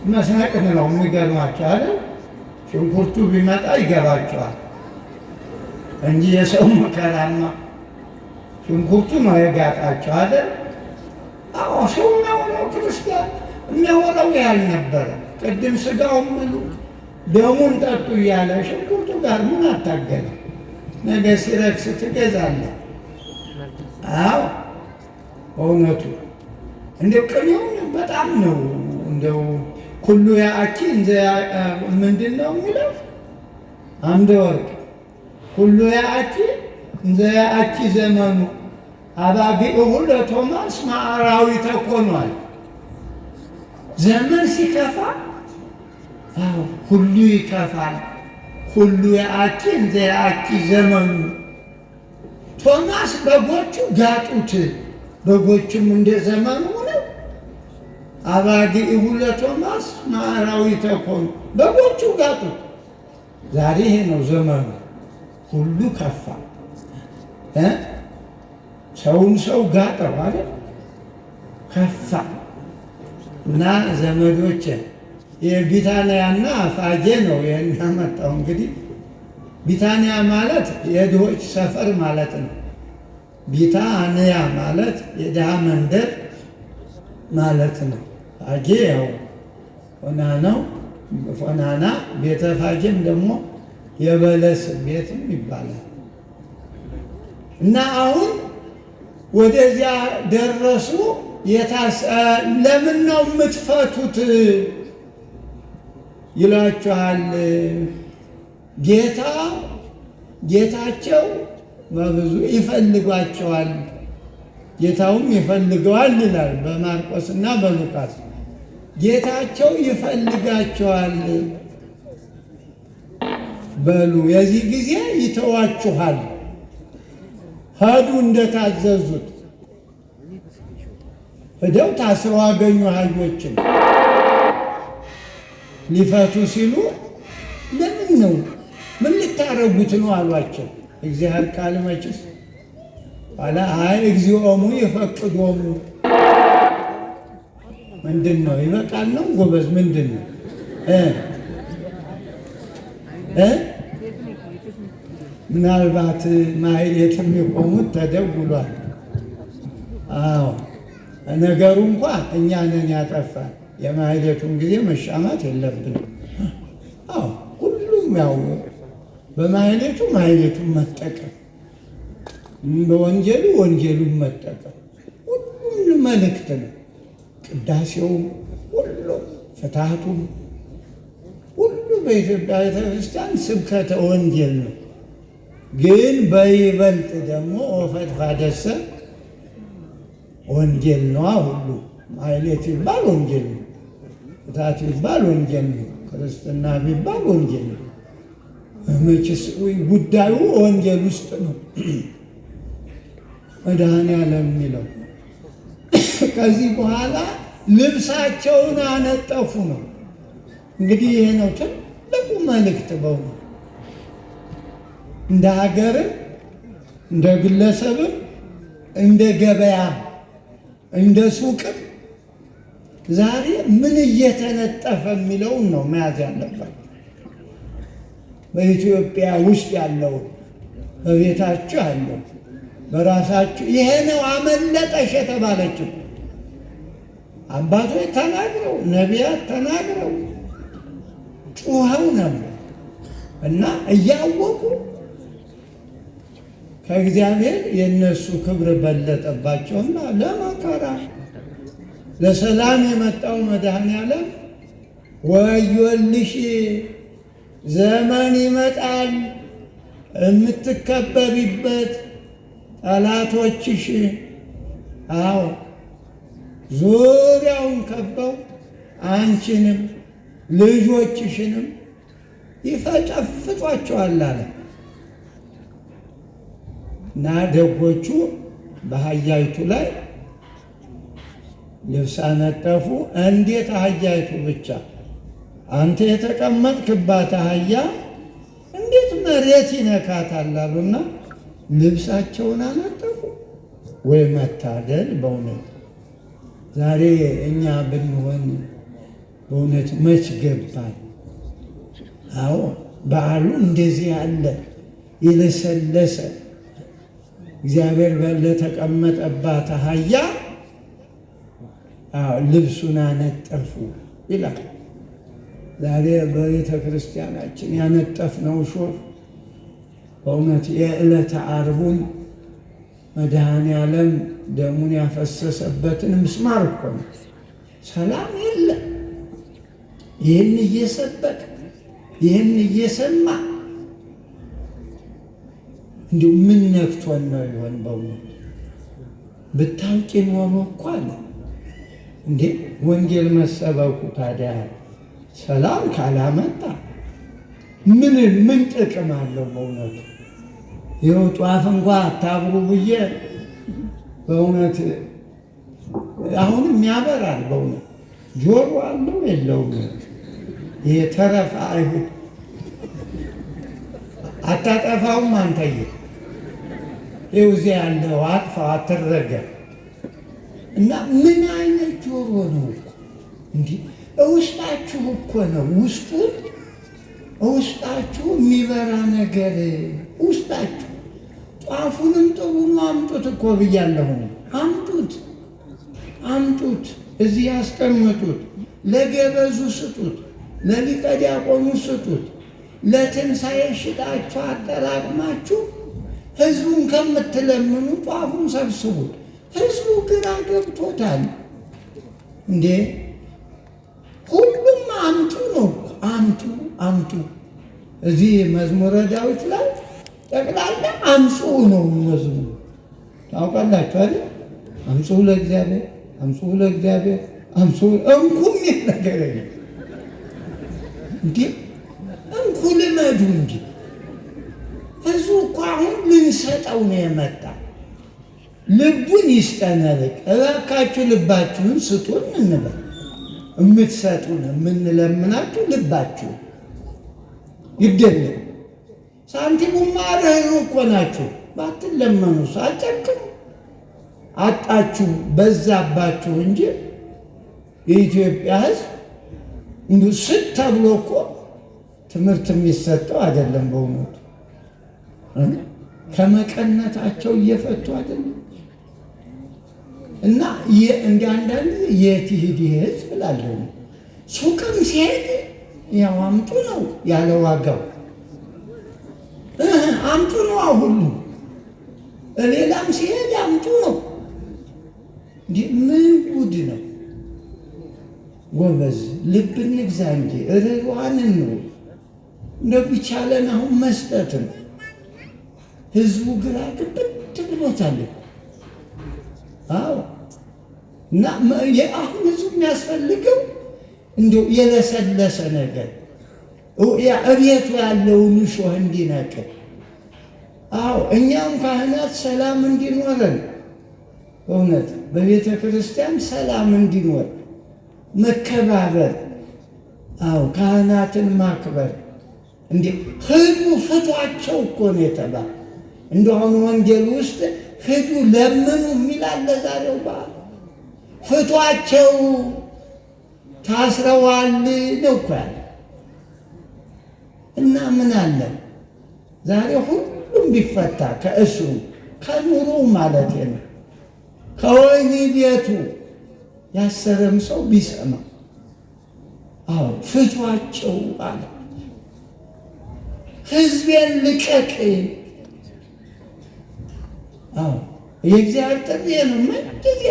መስነቅት ነው የሚገርማቸው አይደል? ሽንኩርቱ ቢመጣ ይገባቸዋል እንጂ የሰው መከራማ ሽንኩርቱ ነው የጋጣቸው አይደል? አዎ ሰው የሚያወራው ክርስቲያን የሚያወራው ያልነበረ ቅድም ስጋውን ብሉ ደሙን ጠጡ እያለ ሽንኩርቱ ጋር ምን አታገለ? ነገ ሲረክስ ትገዛለህ። አዎ እውነቱ እንደው ቅኔውን በጣም ነው እንደው ኩሉ ያአኪ እንዘ ምንድን ነው የሚለው? አምደ ወርቅ ኩሉ ያአኪ እንዘ ያአኪ ዘመኑ አባቢሁ ለቶማስ ማዕራዊተ ኮኗል። ዘመን ሲከፋ ሁሉ ይከፋል። ሁሉ ያአኪ እንዘ ያአኪ ዘመኑ ቶማስ በጎቹ ጋጡት፣ በጎቹም እንደ ዘመኑ ነው። አባጊሁ ለቶማስ ማዕራዊተ ኮኑ በጎቹ ጋጡት። ዛሬ ይሄ ነው ዘመኑ። ሁሉ ከፋ፣ ሰውን ሰው ጋጠው አይደል? ከፋ እና ዘመዶች የቢታንያና ፋጌ ነው የሚያመጣው። እንግዲህ ቢታንያ ማለት የድሆች ሰፈር ማለት ነው። ቢታንያ ማለት የድሃ መንደር ማለት ነው። ፋጌ ያው ሆና ነው ሆናና፣ ቤተ ፋጌም ደግሞ የበለስ ቤትም ይባላል። እና አሁን ወደዚያ ደረሱ። ለምን ነው የምትፈቱት ይላችኋል። ጌታቸው በብዙ ይፈልጓቸዋል፣ ጌታውም ይፈልገዋል ይላል በማርቆስና በሉቃስ። ጌታቸው ይፈልጋቸዋል በሉ፣ የዚህ ጊዜ ይተዋችኋል። ሄዱ እንደታዘዙት ሄደው ታስረው አገኙ። አህዮችን ሊፈቱ ሲሉ ለምን ነው ምን ልታረጉት ነው አሏቸው። እግዚአብሔር ቃል መችስ ኋላ አይ እግዚኦሙ ይፈቅዶሙ ምንድን ነው? ይበቃል ነው ጎበዝ። ምንድን ነው ምናልባት ማህሌት የሚቆሙት ተደውሏል። አዎ ነገሩ እንኳ እኛ ነን ያጠፋን። የማህሌቱን ጊዜ መሻማት የለብንም። አዎ ሁሉም ያው በማህሌቱ ማህሌቱን መጠቀም፣ በወንጌሉ ወንጌሉን መጠቀም ሁሉም መልእክት ነው። ቅዳሴውም ሁሉ ፍትሐቱም ሁሉ በኢትዮጵያ ቤተክርስቲያን ስብከተ ወንጌል ነው። ግን በይበልጥ ደግሞ ወፈድፋደሰ ወንጌል ነዋ። ሁሉ ማህሌት ይባል ወንጌል ነው፣ ፍትሐት ይባል ወንጌል ነው፣ ክርስትና ቢባል ወንጌል ነው። መቼስ ጉዳዩ ወንጌል ውስጥ ነው መድኃኔዓለም የሚለው። ከዚህ በኋላ ልብሳቸውን አነጠፉ ነው። እንግዲህ ይሄ ነው ትልቁ መልእክት በእውነት እንደ ሀገርም እንደ ግለሰብም እንደ ገበያም እንደ ሱቅም ዛሬ ምን እየተነጠፈ የሚለውን ነው መያዝ ያለባቸው። በኢትዮጵያ ውስጥ ያለው በቤታችሁ ያለው በራሳችሁ ይሄ ነው አመለጠሽ የተባለችው። አባቶች ተናግረው ነቢያት ተናግረው ጩኸው ነበር እና እያወቁ ከእግዚአብሔር የእነሱ ክብር በለጠባቸውና ለመከራ ለሰላም የመጣው መድኃኔዓለም ወዮልሽ ዘመን ይመጣል የምትከበቢበት ጠላቶችሽ አዎ ዙሪያውን ከበው አንቺንም ልጆችሽንም ይፈጨፍጧቸዋል አለ እና ደጎቹ በአህያይቱ ላይ ልብስ አነጠፉ። እንዴት አህያይቱ ብቻ አንተ የተቀመጥክባት አህያ እንዴት መሬት ይነካታል አሉና ልብሳቸውን አነጠፉ። ወይ መታደል በእውነት ዛሬ እኛ ብንሆን በእውነት መች ገባል። አዎ በዓሉ እንደዚህ ያለ የለሰለሰ እግዚአብሔር ለተቀመጠባት አህያ ልብሱን አነጠፉ ይላል። ዛሬ በቤተ ክርስቲያናችን ያነጠፍነው ሾህ በእውነት የዕለተ ዓርቡን መድኃኔዓለም ደሙን ያፈሰሰበትን ምስማር እኮ ነው። ሰላም የለም፣ ይህን እየሰበክ ይህን እየሰማ እንዲሁ ምን ነክቶን ነው ይሆን? በእውነት ብታውቂ ኖሮ እኮ አለ እንዴ ወንጌል መሰበኩ ታዲያ ሰላም ካላመጣ ምን ጥቅም አለው? በእውነቱ ይኸው ጧፍ እንኳ አታብሩ ብዬ በእውነት አሁንም ያበራል። በእውነት ጆሮ አለው የለውም? የተረፈ አይሁድ አታጠፋውም አንተዬ፣ ይኸው እዚያ ያለው አጥፋው አትረገም። እና ምን አይነት ጆሮ ነው እንዲህ ውስጣችሁ እኮ ነው ውስጣችሁ የሚበራ ነገር ውስጣችሁ። ጧፉንም ጥሩ ነው አምጡት እኮ ብያለሁ። አምጡት እዚህ ያስቀምጡት፣ ለገበዙ ስጡት፣ ለሊቀ ዲያቆኑ ስጡት። ለትንሣኤ ሽጣችሁ አጠራቅማችሁ ህዝቡን ከምትለምኑ ጧፉን ሰብስቡት። ህዝቡ ግራ ገብቶታል እንዴ! ሁሉም አምጡ ነው። አምጡ እዚህ መዝሙረ ዳዊት ላይ ጠቅላላ አምፁ ነው መዝሙሩ። ታውቃላችሁ አይደል? አምፁ ለእግዚአብሔር፣ አምፁ ለእግዚአብሔር፣ አምፁ እንኩም ይል ነገር የለም እንዴ! እንኩ ልመዱ እንጂ ህዝቡ እኮ አሁን ልንሰጠው ነው የመጣ። ልቡን ይስጠነልቅ። እባካችሁ ልባችሁን ስጡን እንበል። የምትሰጡን የምንለምናችሁ ልባችሁ ይደለም። ሳንቲሙማ ርኅሩ እኮ ናችሁ። ባትለመኑ ሳጨክሙ አጣችሁ በዛባችሁ እንጂ የኢትዮጵያ ህዝብ እንዲሁ ስጥ ተብሎ እኮ ትምህርት የሚሰጠው አይደለም። በእውነቱ ከመቀነታቸው እየፈቱ አይደለም። እና እንደ አንዳንድ የት ይሄድ ህዝብ እላለሁ። ሱቅም ሲሄድ ያው አምጡ ነው ያለ ዋጋው፣ አምጡ ነው ሁሉ። ሌላም ሲሄድ አምጡ ነው። ምን ጉድ ነው ጎበዝ! ልብ እንግዛ እንጂ ርኅሩሃንን ነው እንደቢቻለን አሁን መስጠትን። ህዝቡ ግራ ግብት ብሎታል። አዎ እና አሁን ህዝቡ የሚያስፈልገው እንዲሁ የለሰለሰ ነገር እቤቱ ያለውን እሾህ እንዲነቅል። አዎ እኛም ካህናት ሰላም እንዲኖረን እውነት በቤተ ክርስቲያን ሰላም እንዲኖር መከባበር። አዎ ካህናትን ማክበር። እንዴ ሂዱ ፍቷቸው እኮ ነው የተባለ። እንደሆነ ወንጌል ውስጥ ሂዱ ለምኑ የሚላለ ዛሬው በዓል ፍቷቸው ታስረዋል ነው እኮ ያለ። እና ምን አለ ዛሬ ሁሉም ቢፈታ ከእሱ ከኑሮ ማለት ነው ከወህኒ ቤቱ ያሰረም ሰው ቢሰማ አዎ ፍቷቸው አለ። ህዝቤን ልቀቅ። አዎ የእግዚአብሔር ጥሪ ነው። ምን ጊዜ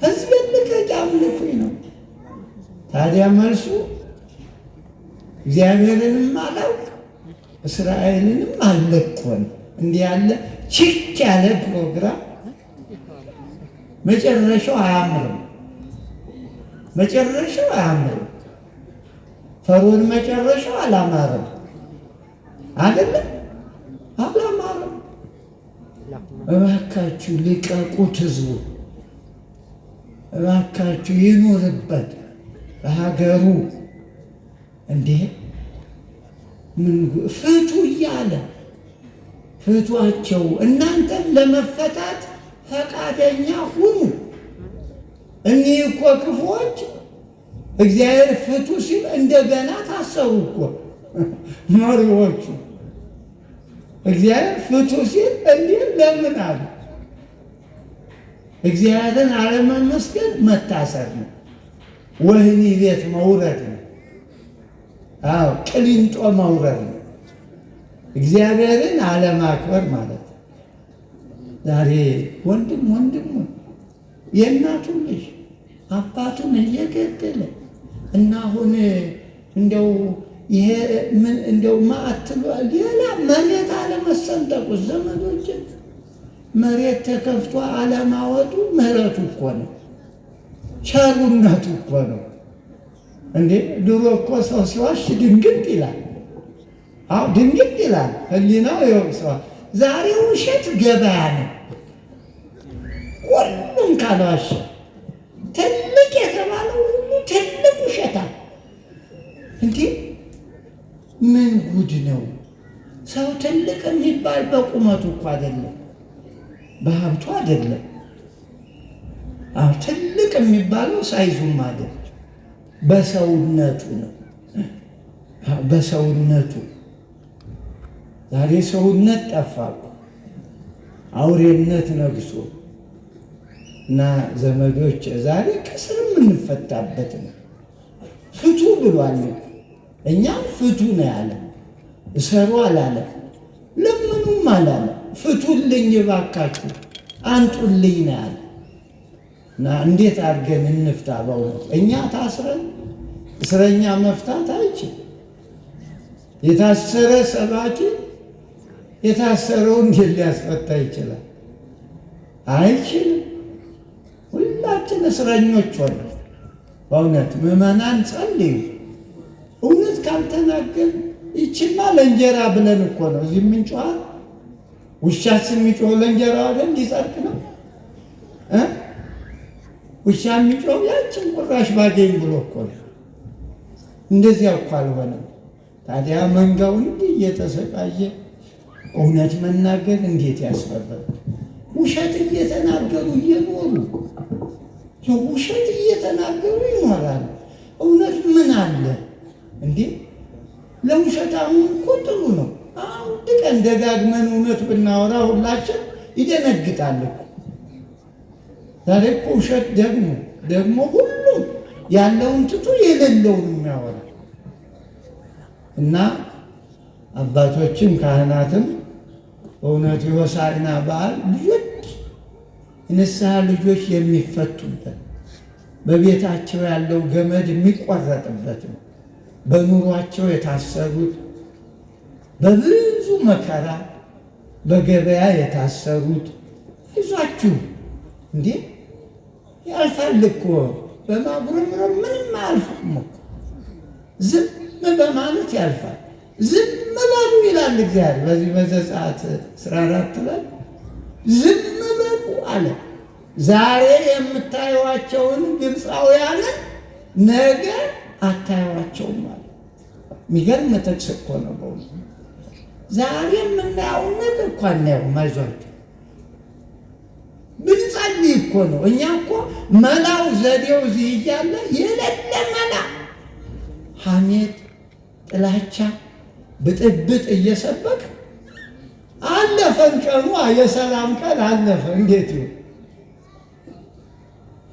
ህዝቤን ልቀቅ አምልኩኝ ነው። ታዲያ መልሱ እግዚአብሔርንም አላውቅ እስራኤልንም አልለቅም። እንዲህ ያለ ችክ ያለ ፕሮግራም መጨረሻው አያምርም። ፈርዖን መጨረሻው አላማረም አይደለም፣ አላማረም። እባካችሁ ልቀቁት ህዝቡ፣ እባካችሁ ይኖርበት በሀገሩ። እንዴ ምን ፍቱ እያለ ፍቷቸው። እናንተም ለመፈታት ፈቃደኛ ሁኑ። እኒህ እኮ ክፉዎች እግዚአብሔር ፍቱ ሲል እንደገና ታሰሩ እኮ መሪዎቹ። እግዚአብሔር ፍቱ ሲል እንዲህ ለምን አሉ? እግዚአብሔርን አለመመስገን መታሰር ነው፣ ወህኒ ቤት መውረድ ነው። አዎ ቅሊንጦ መውረድ ነው፣ እግዚአብሔርን አለማክበር ማለት ነው። ዛሬ ወንድሙን የእናቱን ልጅ አባቱን እየገደለ እና አሁን እንደው ይሄ ምን እንደው ማአትሉ ሌላ መሬት አለመሰንጠቁ ዘመዶች መሬት ተከፍቶ አለማወጡ ምህረቱ እኮ ነው፣ ቸሩነቱ እኮ ነው። እንዴ ድሮ እኮ ሰው ሲዋሽ ድንግጥ ይላል። አዎ ድንግጥ ይላል፣ ህሊናው ይወቅሰዋል። ዛሬ ውሸት ገበያ ነው። ሁሉም ካልዋሸ ትልቅ የተባለው ሁሉ ትልቅ ውሸታል። እንዴ ምን ጉድ ነው! ሰው ትልቅ የሚባል በቁመቱ እኮ አይደለም፣ በሀብቱ አይደለም። አዎ ትልቅ የሚባለው ሳይዙም አይደለም፣ በሰውነቱ ነው። በሰውነቱ ዛሬ ሰውነት ጠፋ፣ አውሬነት ነግሶ እና ዘመዶች ዛሬ ከስር የምንፈታበት ነው። ፍቱ ብሏል። እኛም ፍቱ ነው ያለ፣ እሰሩ አላለ፣ ለምኑም አላለ። ፍቱልኝ እባካችሁ አንጡልኝ ነው ያለ። እና እንዴት አድርገን እንፍታ? በእውነት እኛ ታስረን እስረኛ መፍታት አይችል። የታሰረ ሰባኪ የታሰረውን እንዴት ሊያስፈታ ይችላል? አይችልም። ሁላችን እስረኞች ሆነ። በእውነት ምዕመናን ጸልዩ። እውነት ካልተናገር ይችማ ለእንጀራ ብለን እኮ ነው እዚህ የምንጮሃል። ውሻስ የሚጮህ ለእንጀራ አይደል? ሊጸድቅ ነው። ውሻ የሚጮህ ያችን ቁራሽ ባገኝ ብሎ እኮ ነው። እንደዚያ እኮ አልሆነም። ታዲያ መንጋው እንዲህ እየተሰቃየ እውነት መናገር እንዴት ያስፈራል! ውሸት እየተናገሩ እየኖሩ ውሸት እየተናገሩ ይኖራሉ። እውነት ምን አለ እንዴ? ለውሸታሙ እኮ ጥሩ ነው። አንድ ቀን ደጋግመን እውነት ብናወራ ሁላችን ይደነግጣል እኮ። ዛሬ እኮ ውሸት ደግሞ ሁሉም ያለውን ትቶ የሌለውን የሚያወራ እና አባቶችም ካህናትም በእውነቱ የሆሳዕና በዓል ልጆች ንስሐ ልጆች የሚፈቱበት በቤታቸው ያለው ገመድ የሚቆረጥበት ነው። በኑሯቸው የታሰሩት በብዙ መከራ በገበያ የታሰሩት ይዟችሁ እንዴ ያልፋል እኮ በማጉረምረም ምንም አያልፍም እኮ ዝም በማለት ያልፋል። ዝም በሉ ይላል እግዚአብሔር በዚህ በዘጸአት 14 ላይ ዝም በሉ አለ። ዛሬ የምታዩዋቸውን ግብፃውያንን ነገ አታዩዋቸውም አለ። የሚገርም ጥቅስ እኮ ነው በእውነት። ዛሬ የምናየውን ነገር እኮ አናየውም። አይዟቸው ብንጸልይ እኮ ነው። እኛ እኮ መላው ዘዴው እዚህ እያለ የሌለ መላ ሐሜት፣ ጥላቻ፣ ብጥብጥ እየሰበክ አለፈን ቀኑ። የሰላም ቀን አለፈ። እንዴት ይሁን?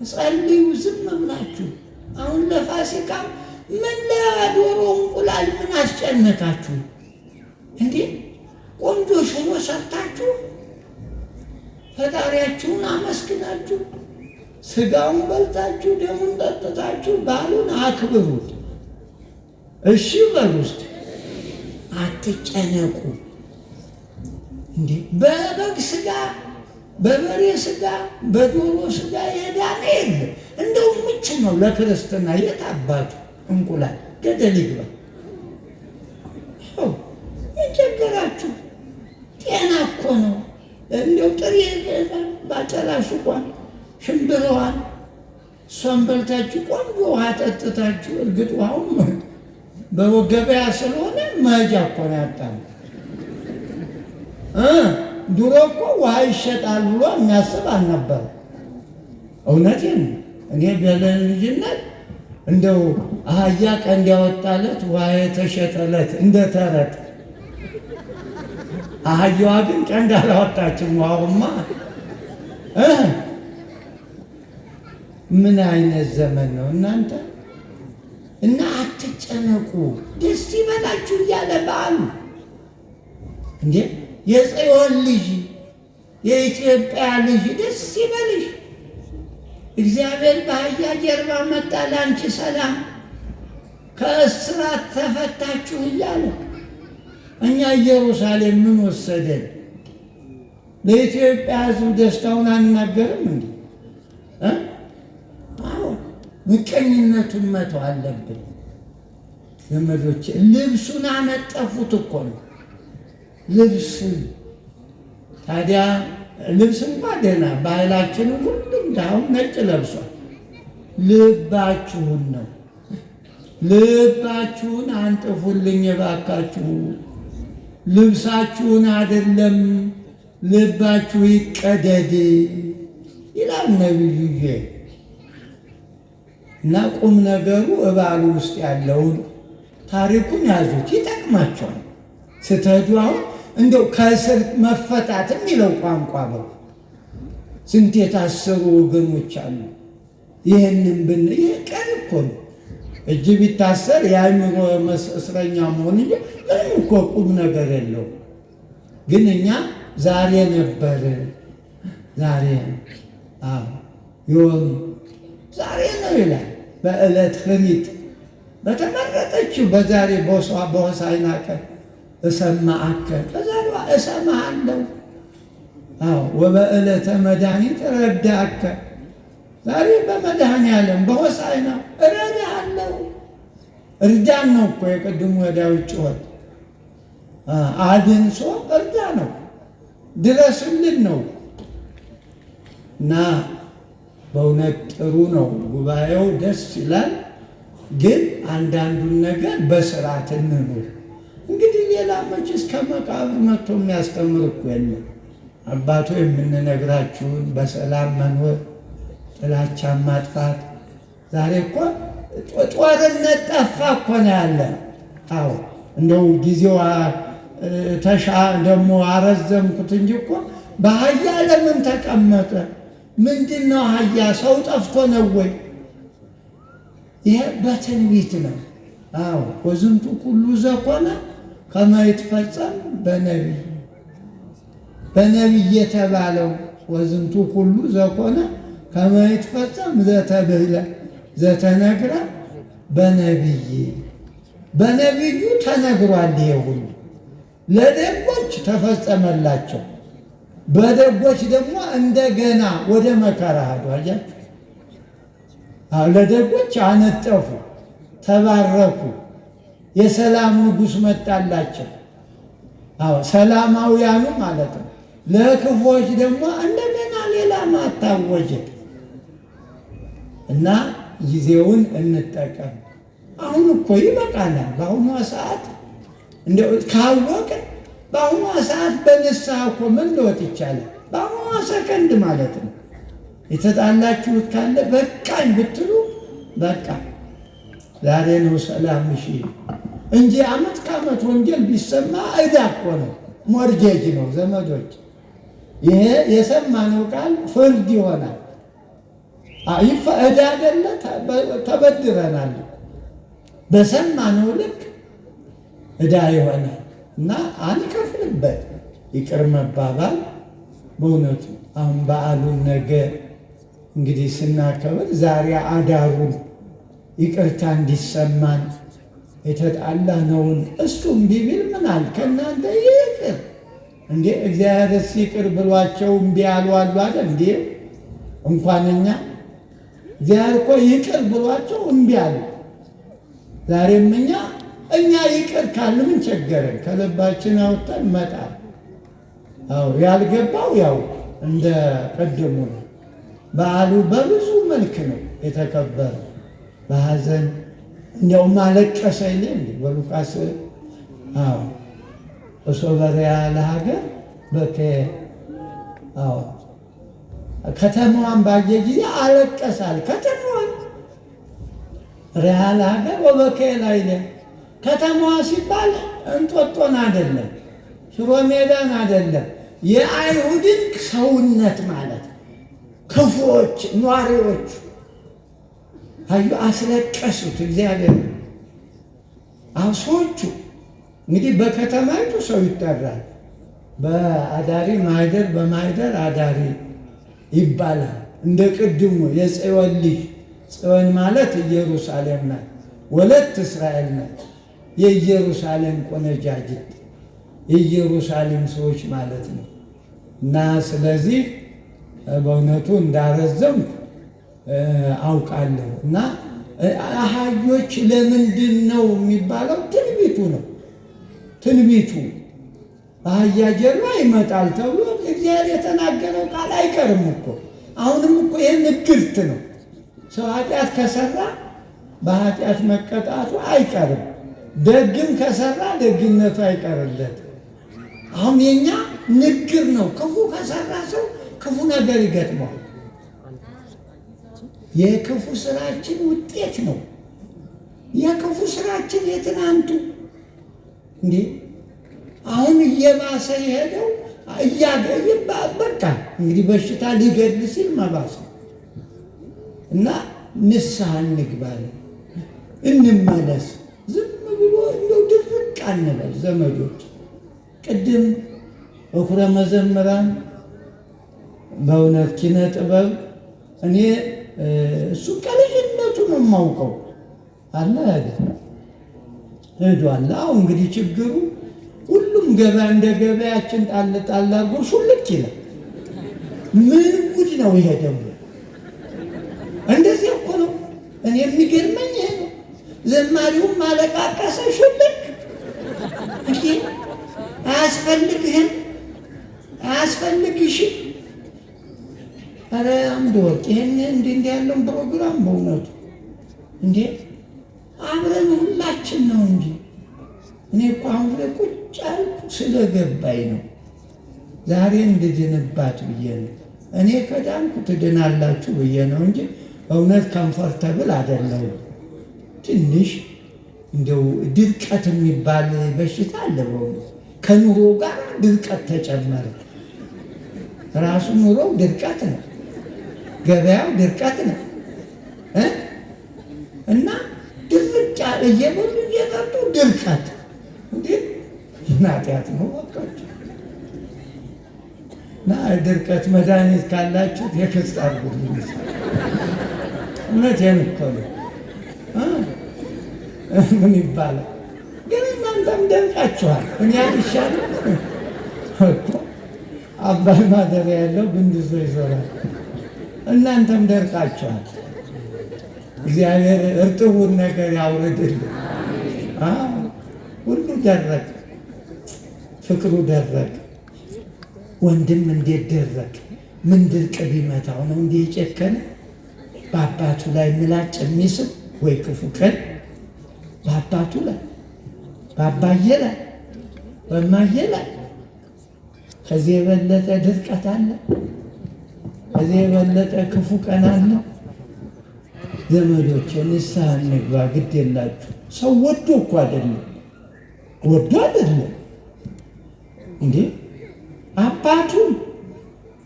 ጸልዩ ዝም ብላችሁ። አሁን ለፋሲካ ምን ለዶሮ እንቁላል ምን አስጨነቃችሁ እንዴ? ቆንጆ ሽሮ ሰርታችሁ ፈጣሪያችሁን አመስግናችሁ ስጋውን በልታችሁ ደሙን ጠጥታችሁ በዓሉን አክብሩት። እሺ በሉ እስቲ፣ አትጨነቁ እንዴ። በበግ ስጋ፣ በበሬ ስጋ፣ በዶሮ ስጋ የዳነ የለ። እንደው ምቹ ነው ለክርስትና። የት አባቱ እንቁላል ገደል ይግባ። ምን ቸገራችሁ? ጤና እኮ ነው። እንደው ጥሬ ባጨላ ሽቋን ሽምብረዋን እሷን በልታችሁ ቆንጆ ውሃ ጠጥታችሁ። እርግጥ ውሃውም በገበያ ስለሆነ መሄጃ እኮ ነው ያጣነው። ድሮ እኮ ውሃ ይሸጣል ብሎ የሚያስብ አልነበረም። እውነቴን ነው። እኔ በልጅነት እንደው አህያ ቀንድ ያወጣለት ውሃ የተሸጠለት እንደ ተረት። አህያዋ ግን ቀንድ አላወጣችም። ውሃውማ ምን አይነት ዘመን ነው እናንተ! እና አትጨነቁ፣ ደስ ይበላችሁ እያለ በዓሉ እንዴ የጽዮን ልጅ የኢትዮጵያ ልጅ ደስ ይበልሽ። እግዚአብሔር በአህያ ጀርባ መጣ ለአንቺ ሰላም ከእስራት ተፈታችሁ እያለ እኛ ኢየሩሳሌም ምን ወሰደን? ለኢትዮጵያ ሕዝብ ደስታውን አናገርም እንዴ? አዎ ምቀኝነቱን መተው አለብን ዘመዶች። ልብሱን አነጠፉት እኮ ነው ልብስ። ታዲያ ልብስ እንኳ ደህና ባህላችን ሁሉም ዳሁን ነጭ ለብሷል። ልባችሁን ነው ልባችሁን አንጥፉልኝ እባካችሁ። ልብሳችሁን አይደለም ልባችሁ ይቀደድ ይላል ነቢዩዬ። እና ቁም ነገሩ እባሉ ውስጥ ያለውን ታሪኩን ያዙት፣ ይጠቅማቸዋል። ስትሄዱ አሁን እንደው ከእስር መፈታት የሚለው ቋንቋ ነው። ስንት የታሰሩ ወገኖች አሉ። ይህንን ይህ ቀን እኮ ነው። እጅ ቢታሰር የአእምሮ እስረኛ መሆን እንጂ ምንም እኮ ቁም ነገር የለው። ግን እኛ ዛሬ ነበር ዛሬ ዮም ዛሬ ነው ይላል። በዕለት ኅሪት በተመረጠችው በዛሬ በሆሳዕና ቀን እሰማዓከ በዛሬዋ እሰማሃለሁ። ወበዕለተ መድኃኒት እረዳከ ዛሬ በመድኃኔዓለም በሆሳዕና እረዳሃለሁ። እርዳን ነው እኮ የቅድሙ የዳዊት ጩኸት። አድንሶ እርዳ ነው፣ ድረስልን ነው። እና በእውነት ጥሩ ነው ጉባኤው፣ ደስ ይላል። ግን አንዳንዱን ነገር በስርዓት እንኑር። እንግዲህ ሌላ መቼስ ከመቃብር መጥቶ የሚያስተምር እኮ የለም። አባቶ የምንነግራችሁን በሰላም መኖር፣ ጥላቻን ማጥፋት። ዛሬ እኮ ጦርነት ጠፋ እኮ ነው ያለ። አዎ እንደው ጊዜው ደግሞ አረዘምኩት እንጂ እኮ በአህያ ለምን ተቀመጠ? ምንድን ነው አህያ? ሰው ጠፍቶ ነው ወይ? ይሄ በትንቢት ነው። አዎ ወዝንቱ ኩሉ ዘኮነ ከመ ይትፈጸም በነቢይ። በነቢይ የተባለው ወዝንቱ ኩሉ ዘኮነ ከመ ይትፈጸም ዘተብህለ ዘተነግረ በነቢይ። በነቢዩ ተነግሯል። ይሄ ሁሉ ለደጎች ተፈጸመላቸው። በደጎች ደግሞ እንደገና ወደ መከራ ሄዱ። አያችሁ፣ ለደጎች አነጠፉ፣ ተባረኩ። የሰላም ንጉሥ መጣላቸው። ሰላማውያኑ ማለት ነው። ለክፎች ደግሞ እንደገና ሌላ ማታወጀ እና ጊዜውን እንጠቀም። አሁን እኮ ይበቃናል። በአሁኗ ሰዓት እንደው ካወቅን በአሁኗ ሰዓት በንስሐ እኮ መለወጥ ይቻላል። በአሁኗ ሰከንድ ማለት ነው። የተጣላችሁት ካለ በቃኝ ብትሉ በቃ ዛሬ ነው ሰላም እሺ እንጂ ዓመት ከዓመት ወንጌል ቢሰማ ዕዳ እኮ ነው፣ ሞርጌጅ ነው ዘመዶች። ይሄ የሰማነው ቃል ፍርድ ይሆናል። ዕዳ አይደለ? ተበድረናል። በሰማነው ልክ ዕዳ ይሆናል እና አንከፍልበት። ይቅር መባባል በእውነቱ አሁን በዓሉን ነገ እንግዲህ ስናከብር ዛሬ አዳሩን ይቅርታ እንዲሰማን የተጣላነውን እሱም ቢቢል ምናል ከእናንተ ይቅር እንዴ እግዚአብሔርስ ይቅር ብሏቸው እምቢ ያሉ አሉ አለ እንዴ? እንኳን እግዚአብሔር እኮ ይቅር ብሏቸው እምቢ አሉ። ዛሬም እኛ ይቅር ካልን ምን ቸገረን? ከልባችን አውጥተን መጣል። ያልገባው ያው እንደ ቀደሙ ነው። በዓሉ በብዙ መልክ ነው የተከበረ። በሐዘን እንዲያውም አለቀሰ ይሌ እንዴ በሉቃስ በሶበሪያ ለሀገር ከተማዋን ባየ ጊዜ አለቀሳል። ከተማዋን ሪያ ለሀገር ወበከየ ላዕሌ ከተማዋ ሲባል እንጦጦን አይደለም፣ ሽሮ ሜዳን አይደለም፣ የአይሁድን ሰውነት ማለት ክፉዎች ኗሪዎች አዩ አስለቀሱት። እግዚአብሔር ሰዎቹ እንግዲህ በከተማይቱ ሰው ይጠራል። በአዳሪ ማይደር በማይደር አዳሪ ይባላል። እንደ ቅድሙ የጽዮን ልጅ ጽዮን ማለት ኢየሩሳሌም ናት። ወለት እስራኤል ናት። የኢየሩሳሌም ቆነጃጅት የኢየሩሳሌም ሰዎች ማለት ነው። እና ስለዚህ በእውነቱ እንዳረዘምኩ አውቃለሁ። እና አህዮች ለምንድን ነው የሚባለው? ትንቢቱ ነው። ትንቢቱ በአህያ ጀርባ ይመጣል ተብሎ እግዚአብሔር የተናገረው ቃል አይቀርም እኮ። አሁንም እኮ ይህ ንግርት ነው። ሰው ኃጢአት ከሰራ በኃጢአት መቀጣቱ አይቀርም። ደግም ከሰራ ደግነቱ አይቀርለት። አሁን የኛ ንግር ነው። ክፉ ከሰራ ሰው ክፉ ነገር ይገጥመዋል። የክፉ ስራችን ውጤት ነው። የክፉ ስራችን የትናንቱ እንዴ አሁን እየባሰ የሄደው እያገኘ በቃ እንግዲህ በሽታ ሊገድል ሲል መባስ ነው። እና ንስሐ እንግባለን፣ እንመለስ። ዝም ብሎ እንደው ድርቅ አንበል ዘመዶች። ቅድም በኩረ መዘምራን በእውነት ኪነ ጥበብ እኔ እሱ ከልጅነቱ ነው የማውቀው አለ ሄዷል። አሁን እንግዲህ ችግሩ ሁሉም ገበያ እንደ ገበያችን ጣል ጣል አድርጎ ሹልክ ይላል። ምን ጉድ ነው ይሄ ደግሞ! እንደዚህ እኮ ነው። እኔ የሚገርመኝ ይሄ ነው። ዘማሪውም አለቃቀሰ ሹልክ። እንዴ አያስፈልግህም፣ አያስፈልግሽም። ኧረ አንድ ወርቅ ይህን እንዲህ ያለውን ፕሮግራም በእውነቱ እንዴ አብረን ሁላችን ነው እንጂ እኔ እኮ አሁን ቁጭ አልኩ ስለገባኝ ነው። ዛሬ እንድድንባት ብዬ ነው። እኔ ከዳንኩ ትድናላችሁ ብዬ ነው እንጂ እውነት ኮምፎርተብል አይደለሁም። ትንሽ እንደው ድርቀት የሚባል በሽታ አለ። በእውነት ከኑሮ ጋር ድርቀት ተጨመረ። ራሱ ኑሮው ድርቀት ነው፣ ገበያው ድርቀት ነው እና ድርቅ ያለ እየበሉ እየጠጡ ድርቀት እንዴ ኃጢአት ነው ወጣችሁ። እና ድርቀት መድኃኒት ካላችሁ የክስት አድርጉልኝ። እውነቴን እኮ ነው። ምን ይባላል ግን እናንተም ደርቃችኋል። እኔ አይሻልም እኮ አባይ ማደሪያ ያለው ብንድዞ ይዞራል። እናንተም ደርቃችኋል። እግዚአብሔር እርጥቡን ነገር ያውርድልን። ሁሉ ደረቅ፣ ፍቅሩ ደረቅ። ወንድም እንዴት ደረቅ! ምን ድርቅ ቢመታው ነው እንዲህ የጨከነ? በአባቱ ላይ ምላጭ የሚስብ ወይ ክፉ ቀን በአባቱ ላይ በአባዬ ላይ በማዬ ላይ ከዚህ የበለጠ ድርቀት አለ? ከዚህ የበለጠ ክፉ ቀን አለ? ዘመዶች ንስሐ እንግባ። ግድ የላችሁ። ሰው ወዶ እኮ አይደለም፣ ወዶ አይደለም እንዴ አባቱ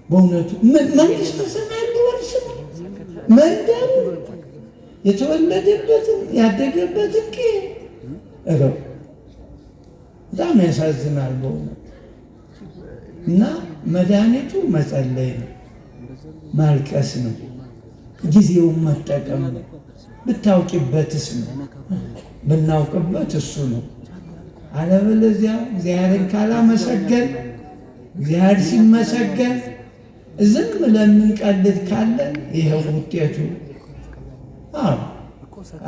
በእውነቱ መንግሥተ ሰማይ ሊወርስ ነው። መንደሩ የተወለደበትን ያደገበትን እረው በጣም ያሳዝናል በእውነት። እና መድኃኒቱ መጸለይ ነው፣ ማልቀስ ነው፣ ጊዜውን መጠቀም ነው። ብታውቂበትስ ነው፣ ብናውቅበት እሱ ነው። አለበለዚያ እግዚአብሔርን ካላመሰገን፣ እግዚአብሔር ሲመሰገን ዝም ለምንቀልድ ካለን ይኸው ውጤቱ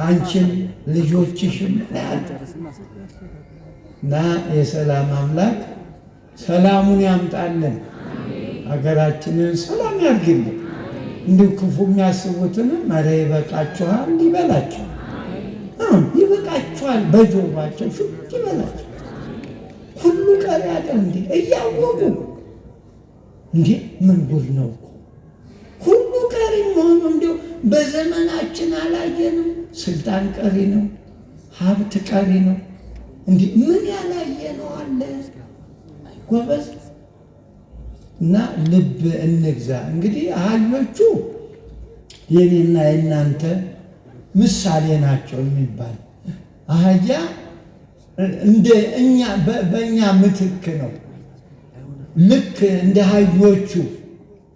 አንቺም ልጆችሽም እና የሰላም አምላክ ሰላሙን ያምጣልን፣ ሀገራችንን ሰላም ያድርግልን። እንዲሁ ክፉ የሚያስቡትንም ኧረ ይበቃችኋል ይበላቸው፣ ይበቃችኋል በጆሯቸው ሹክ ይበላቸው። ሁሉ ቀሪ አይደል እንዴ እያወቁ እንዴ ምን ጉድ ነው! ሁሉ ቀሪ መሆኑ እንዲሁ በዘመናችን አላየንም። ስልጣን ቀሪ ነው፣ ሀብት ቀሪ ነው። እንዲህ ምን ያላየነው አለ ጎበዝ? እና ልብ እንግዛ። እንግዲህ አህዮቹ የኔና የእናንተ ምሳሌ ናቸው የሚባል አህያ እንደ እኛ በእኛ ምትክ ነው። ልክ እንደ አህዮቹ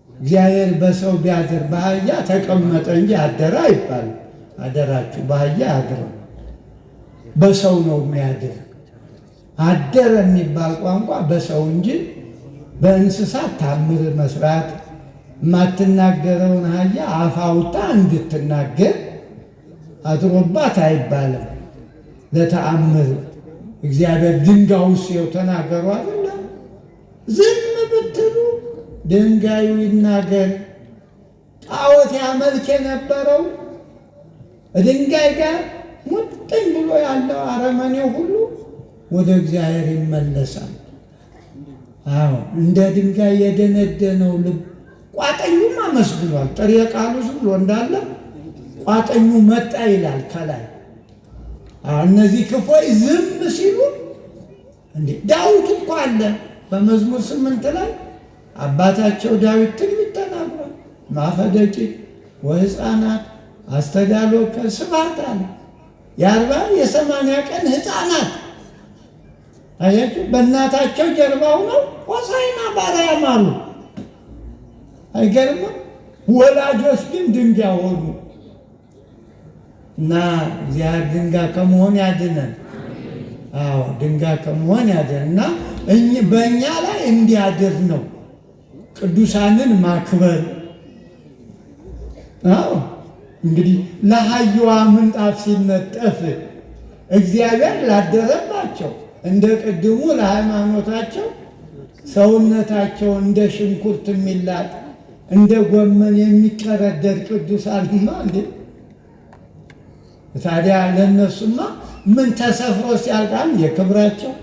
እግዚአብሔር በሰው ቢያድር በአህያ ተቀመጠ እንጂ አደረ አይባልም። አደራችሁ በአህያ አድረው በሰው ነው የሚያድር። አደረ የሚባል ቋንቋ በሰው እንጂ በእንስሳት ታምር መስራት የማትናገረውን አህያ አፍ አውጥታ እንድትናገር አድሮባት አይባልም። ለተአምር እግዚአብሔር ድንጋዩስ ይኸው ተናገሩ አይደለ? ዝም ብትሉ ድንጋዩ ይናገር። ጣዖት ያመልክ የነበረው ድንጋይ ጋር ሙጥኝ ብሎ ያለው አረመኔው ሁሉ ወደ እግዚአብሔር ይመለሳል። አዎ እንደ ድንጋይ የደነደነው ልብ ቋጠኙም አመስግኗል። ጥሬ ቃሉ ዝም ብሎ እንዳለ ቋጠኙ መጣ ይላል ከላይ። እነዚህ ክፎች ዝም ሲሉ እንዴ ዳዊት እኮ አለ በመዝሙር 8 ላይ አባታቸው ዳዊት ትንቢት ተናግሯል። ማፈደቂ ወሕፃናት አስተዳሎከ ስብሐት አለ። የ40 ቀን ሕፃናት አያችሁ በእናታቸው ጀርባ ሆነው ሆሳዕና በአርያም አሉ። አይገርምም? ወላጆች ግን ድንጋይ ሆኑ። እና እግዚአብሔር ድንጋይ ከመሆን ያድነን። አዎ ድንጋይ ከመሆን ያድነን እና በእኛ ላይ እንዲያድር ነው ቅዱሳንን ማክበር። አዎ እንግዲህ ለአህያዋ ምንጣፍ ሲነጠፍ እግዚአብሔር ላደረባቸው እንደ ቅድሙ ለሃይማኖታቸው ሰውነታቸው እንደ ሽንኩርት የሚላጥ እንደ ጎመን የሚቀረደድ ቅዱሳንማ እንዴ! ታዲያ ለእነሱማ ምን ተሰፍሮ ሲያልቃም የክብራቸው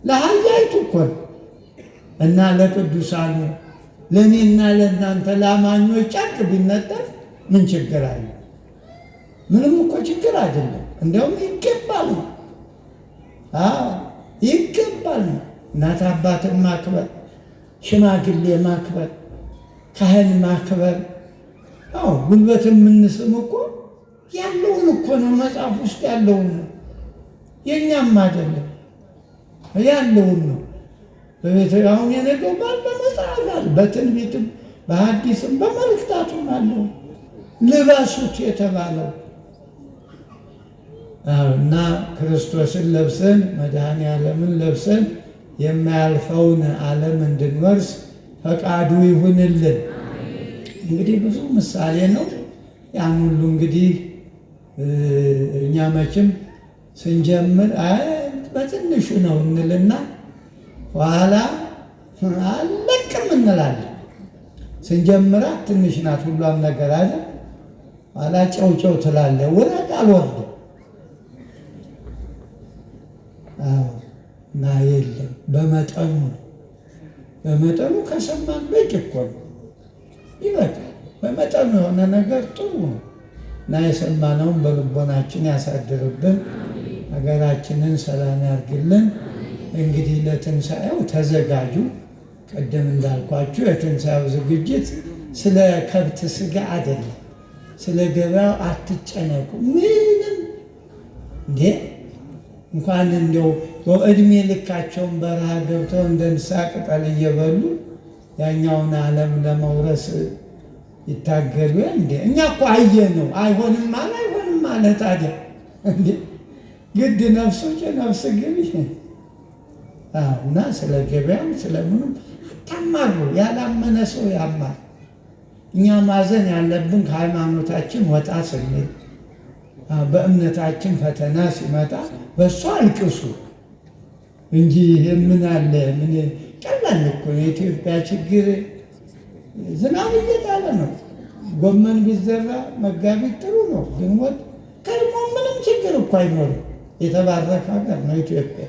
ለአህያይቱ እኮ እና ለቅዱሳኑ ለእኔና ለእናንተ ለአማኞች ጨርቅ ቢነጠፍ ምን ችግር አለ? ምንም እኮ ችግር አይደለም። እንዲያውም ይገባል ነው። ይገባል ነው። እናት አባትን ማክበር፣ ሽማግሌ ማክበር፣ ካህን ማክበር። ጉልበት የምንስም እኮ ያለውን እኮ ነው፣ መጽሐፍ ውስጥ ያለውን ነው። የእኛም አይደለም ያለውን ነው። በቤተ አሁን የነገው ባል በመጽሐፍ አለ፣ በትንቢትም በሐዲስም በመልእክታቱም አለው ልበሱት የተባለው እና ክርስቶስን ለብሰን መድኃኔ ዓለምን ለብሰን የማያልፈውን ዓለም እንድንወርስ ፈቃዱ ይሁንልን። እንግዲህ ብዙ ምሳሌ ነው። ያን ሁሉ እንግዲህ እኛ መቼም ስንጀምር በትንሹ ነው እንልና ኋላ አለቅም እንላለን። ስንጀምራት ትንሽ ናት ሁሏም ነገር አይደል? ኋላ ጨው ትላለህ፣ ውረድ አልወርድም እና የለም በመጠኑ ከሰማን በቂ እኮ ነው፣ ይበቃል። በመጠኑ የሆነ ነገር ጥሩ ነው እና የሰማነውን በልቦናችን ያሳድርብን፣ ሀገራችንን ሰላም ያርግልን። እንግዲህ ለትንሣኤው ተዘጋጁ። ቅድም እንዳልኳችሁ የትንሣኤው ዝግጅት ስለ ከብት ስጋ አይደለም፣ ስለ ገበያው አትጨነቁ። ምንም እንዴ እንኳን እንደው እድሜ ልካቸውን በረሃ ገብተው እንደ እንስሳ ቅጠል እየበሉ ያኛውን ዓለም ለመውረስ ይታገሉ እንዴ? እኛ እኮ አየነው። አይሆንም አለ ታዲያ እንዴ ግድ ነፍሱ ነፍስ ግቢ እና ስለ ገበያም ስለምንም አታማሩ። ያላመነ ሰው ያማር። እኛ ማዘን ያለብን ከሃይማኖታችን ወጣ ስንል፣ በእምነታችን ፈተና ሲመጣ በእሱ አልቅሱ እንጂ ምን አለ ምን ቀላል እኮ የኢትዮጵያ ችግር ዝናብ እየጣለ ነው። ጎመን ቢዘራ መጋቢት ጥሩ ነው፣ ግንቦት ከድሞ ምንም ችግር እኮ አይኖርም። የተባረከ ሀገር ነው ኢትዮጵያ።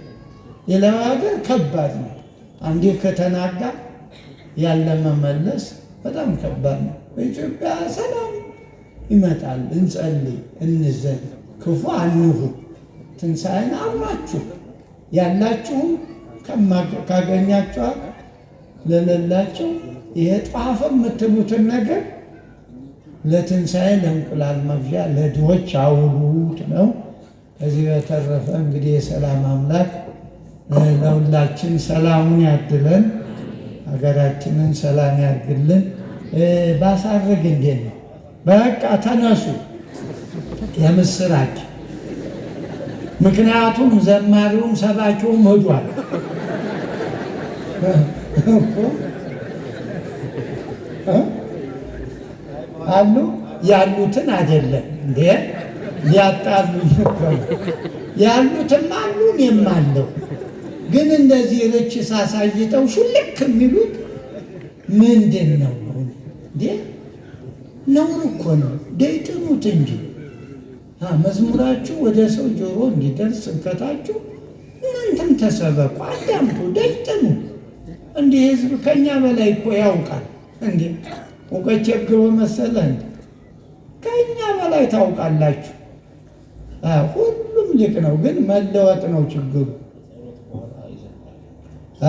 ሌላው ሀገር ከባድ ነው። አንዴ ከተናጋ ያለ መመለስ በጣም ከባድ ነው። በኢትዮጵያ ሰላም ይመጣል። እንጸልይ፣ እንዘን፣ ክፉ አንሁ። ትንሣኤን አምናችሁ ያላችሁም ካገኛችኋል፣ ለሌላቸው ይሄ ጧፍ የምትሉትን ነገር ለትንሣኤ ለእንቁላል መግዣ ለድሆች አውሉት ነው። ከዚህ በተረፈ እንግዲህ የሰላም አምላክ ለሁላችን ሰላሙን ያድለን፣ ሀገራችንን ሰላም ያድርግልን። ባሳረግ እንዴት ነው? በቃ ተነሱ፣ የምስራች ምክንያቱም ዘማሪውም ሰባኪውም ሄዷል አሉ ያሉትን አይደለም እንዴ ሊያጣሉኝ እኮ ያሉትም አሉ እኔም አለሁ። ግን እንደዚህ ርች ሳሳይተው ሹልክ የሚሉት ምንድን ነው እንዴ? ነውር እኮ ነው። ደይጥኑት እንጂ መዝሙራችሁ ወደ ሰው ጆሮ እንዲደርስ ስብከታችሁ እናንተም ተሰበኩ፣ አዳምጡ፣ ደይጥኑ። እንዲህ ህዝብ ከኛ በላይ እኮ ያውቃል እንዴ? እውቀት ቸግሮ መሰለ እንዴ? ከኛ በላይ ታውቃላችሁ። ሁሉም ሊቅ ነው፣ ግን መለወጥ ነው ችግሩ።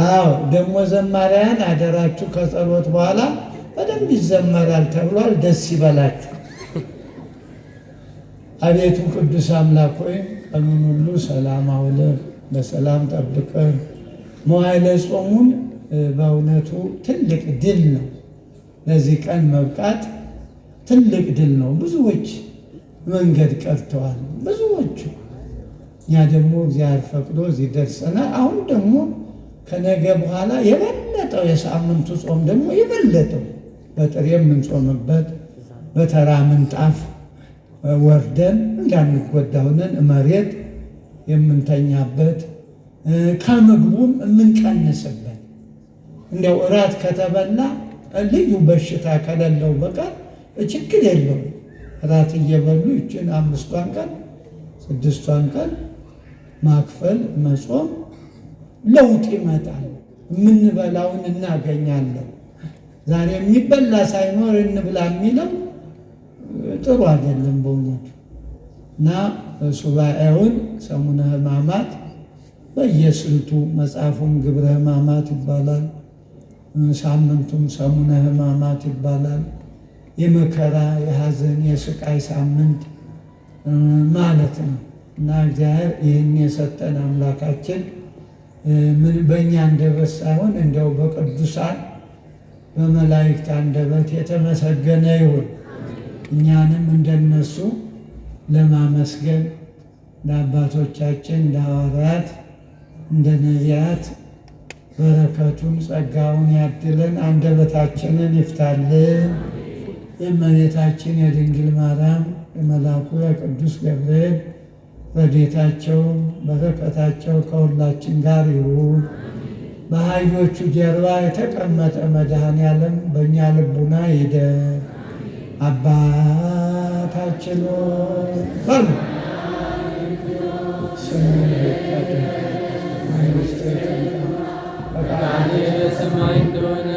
አዎ ደግሞ ዘማሪያን አደራችሁ ከጸሎት በኋላ በደንብ ይዘመራል ተብሏል። ደስ ይበላችሁ። አቤቱ ቅዱስ አምላክ ሆይ ቀኑን ሁሉ ሰላም አውለህ በሰላም ጠብቀን። መዋዕለ ጾሙን በእውነቱ ትልቅ ድል ነው። ለዚህ ቀን መብቃት ትልቅ ድል ነው። ብዙዎች መንገድ ቀርተዋል፣ ብዙዎቹ። እኛ ደግሞ እግዚአብሔር ፈቅዶ እዚህ ደርሰናል። አሁን ደግሞ ከነገ በኋላ የበለጠው የሳምንቱ ጾም ደግሞ የበለጠው በጥሬ የምንጾምበት በተራ ምንጣፍ ወርደን እንዳንጎዳ ሆነን መሬት የምንተኛበት ከምግቡም የምንቀንስበት እንደው እራት ከተበላ ልዩ በሽታ ከሌለው በቀር ችግር የለው። እራት እየበሉ ይችን 5ቷን ቀን 6ቷን ቀን ማክፈል መጾም ለውጥ ይመጣል። የምንበላውን እናገኛለን። ዛሬ የሚበላ ሳይኖር እንብላ የሚለው ጥሩ አይደለም በእውነቱ። እና ሱባኤውን ሰሙነ ሕማማት በየስልቱ መጽሐፉም ግብረ ሕማማት ይባላል፣ ሳምንቱም ሰሙነ ሕማማት ይባላል። የመከራ የሐዘን የስቃይ ሳምንት ማለት ነው። እና እግዚአብሔር ይህን የሰጠን አምላካችን በእኛ አንደበት ሳይሆን እንዲያው በቅዱሳን በመላእክት አንደበት የተመሰገነ ይሁን። እኛንም እንደነሱ ለማመስገን ለአባቶቻችን እንደ ሐዋርያት እንደ ነቢያት በረከቱን ጸጋውን ያድለን፣ አንደበታችንን ይፍታልን። የእመቤታችን የድንግል ማርያም የመልአኩ የቅዱስ ገብርኤል ረድኤታቸው በረከታቸው ከሁላችን ጋር ይሁን። በአህዮቹ ጀርባ የተቀመጠ መድኃኔዓለም በእኛ ልቡና ይደር። አባታችን ሆይ በሉ ስምህ ይቀደስ፣ መንግሥትህ ትምጣ፣ ፈቃድህ በሰማይ እንደሆነ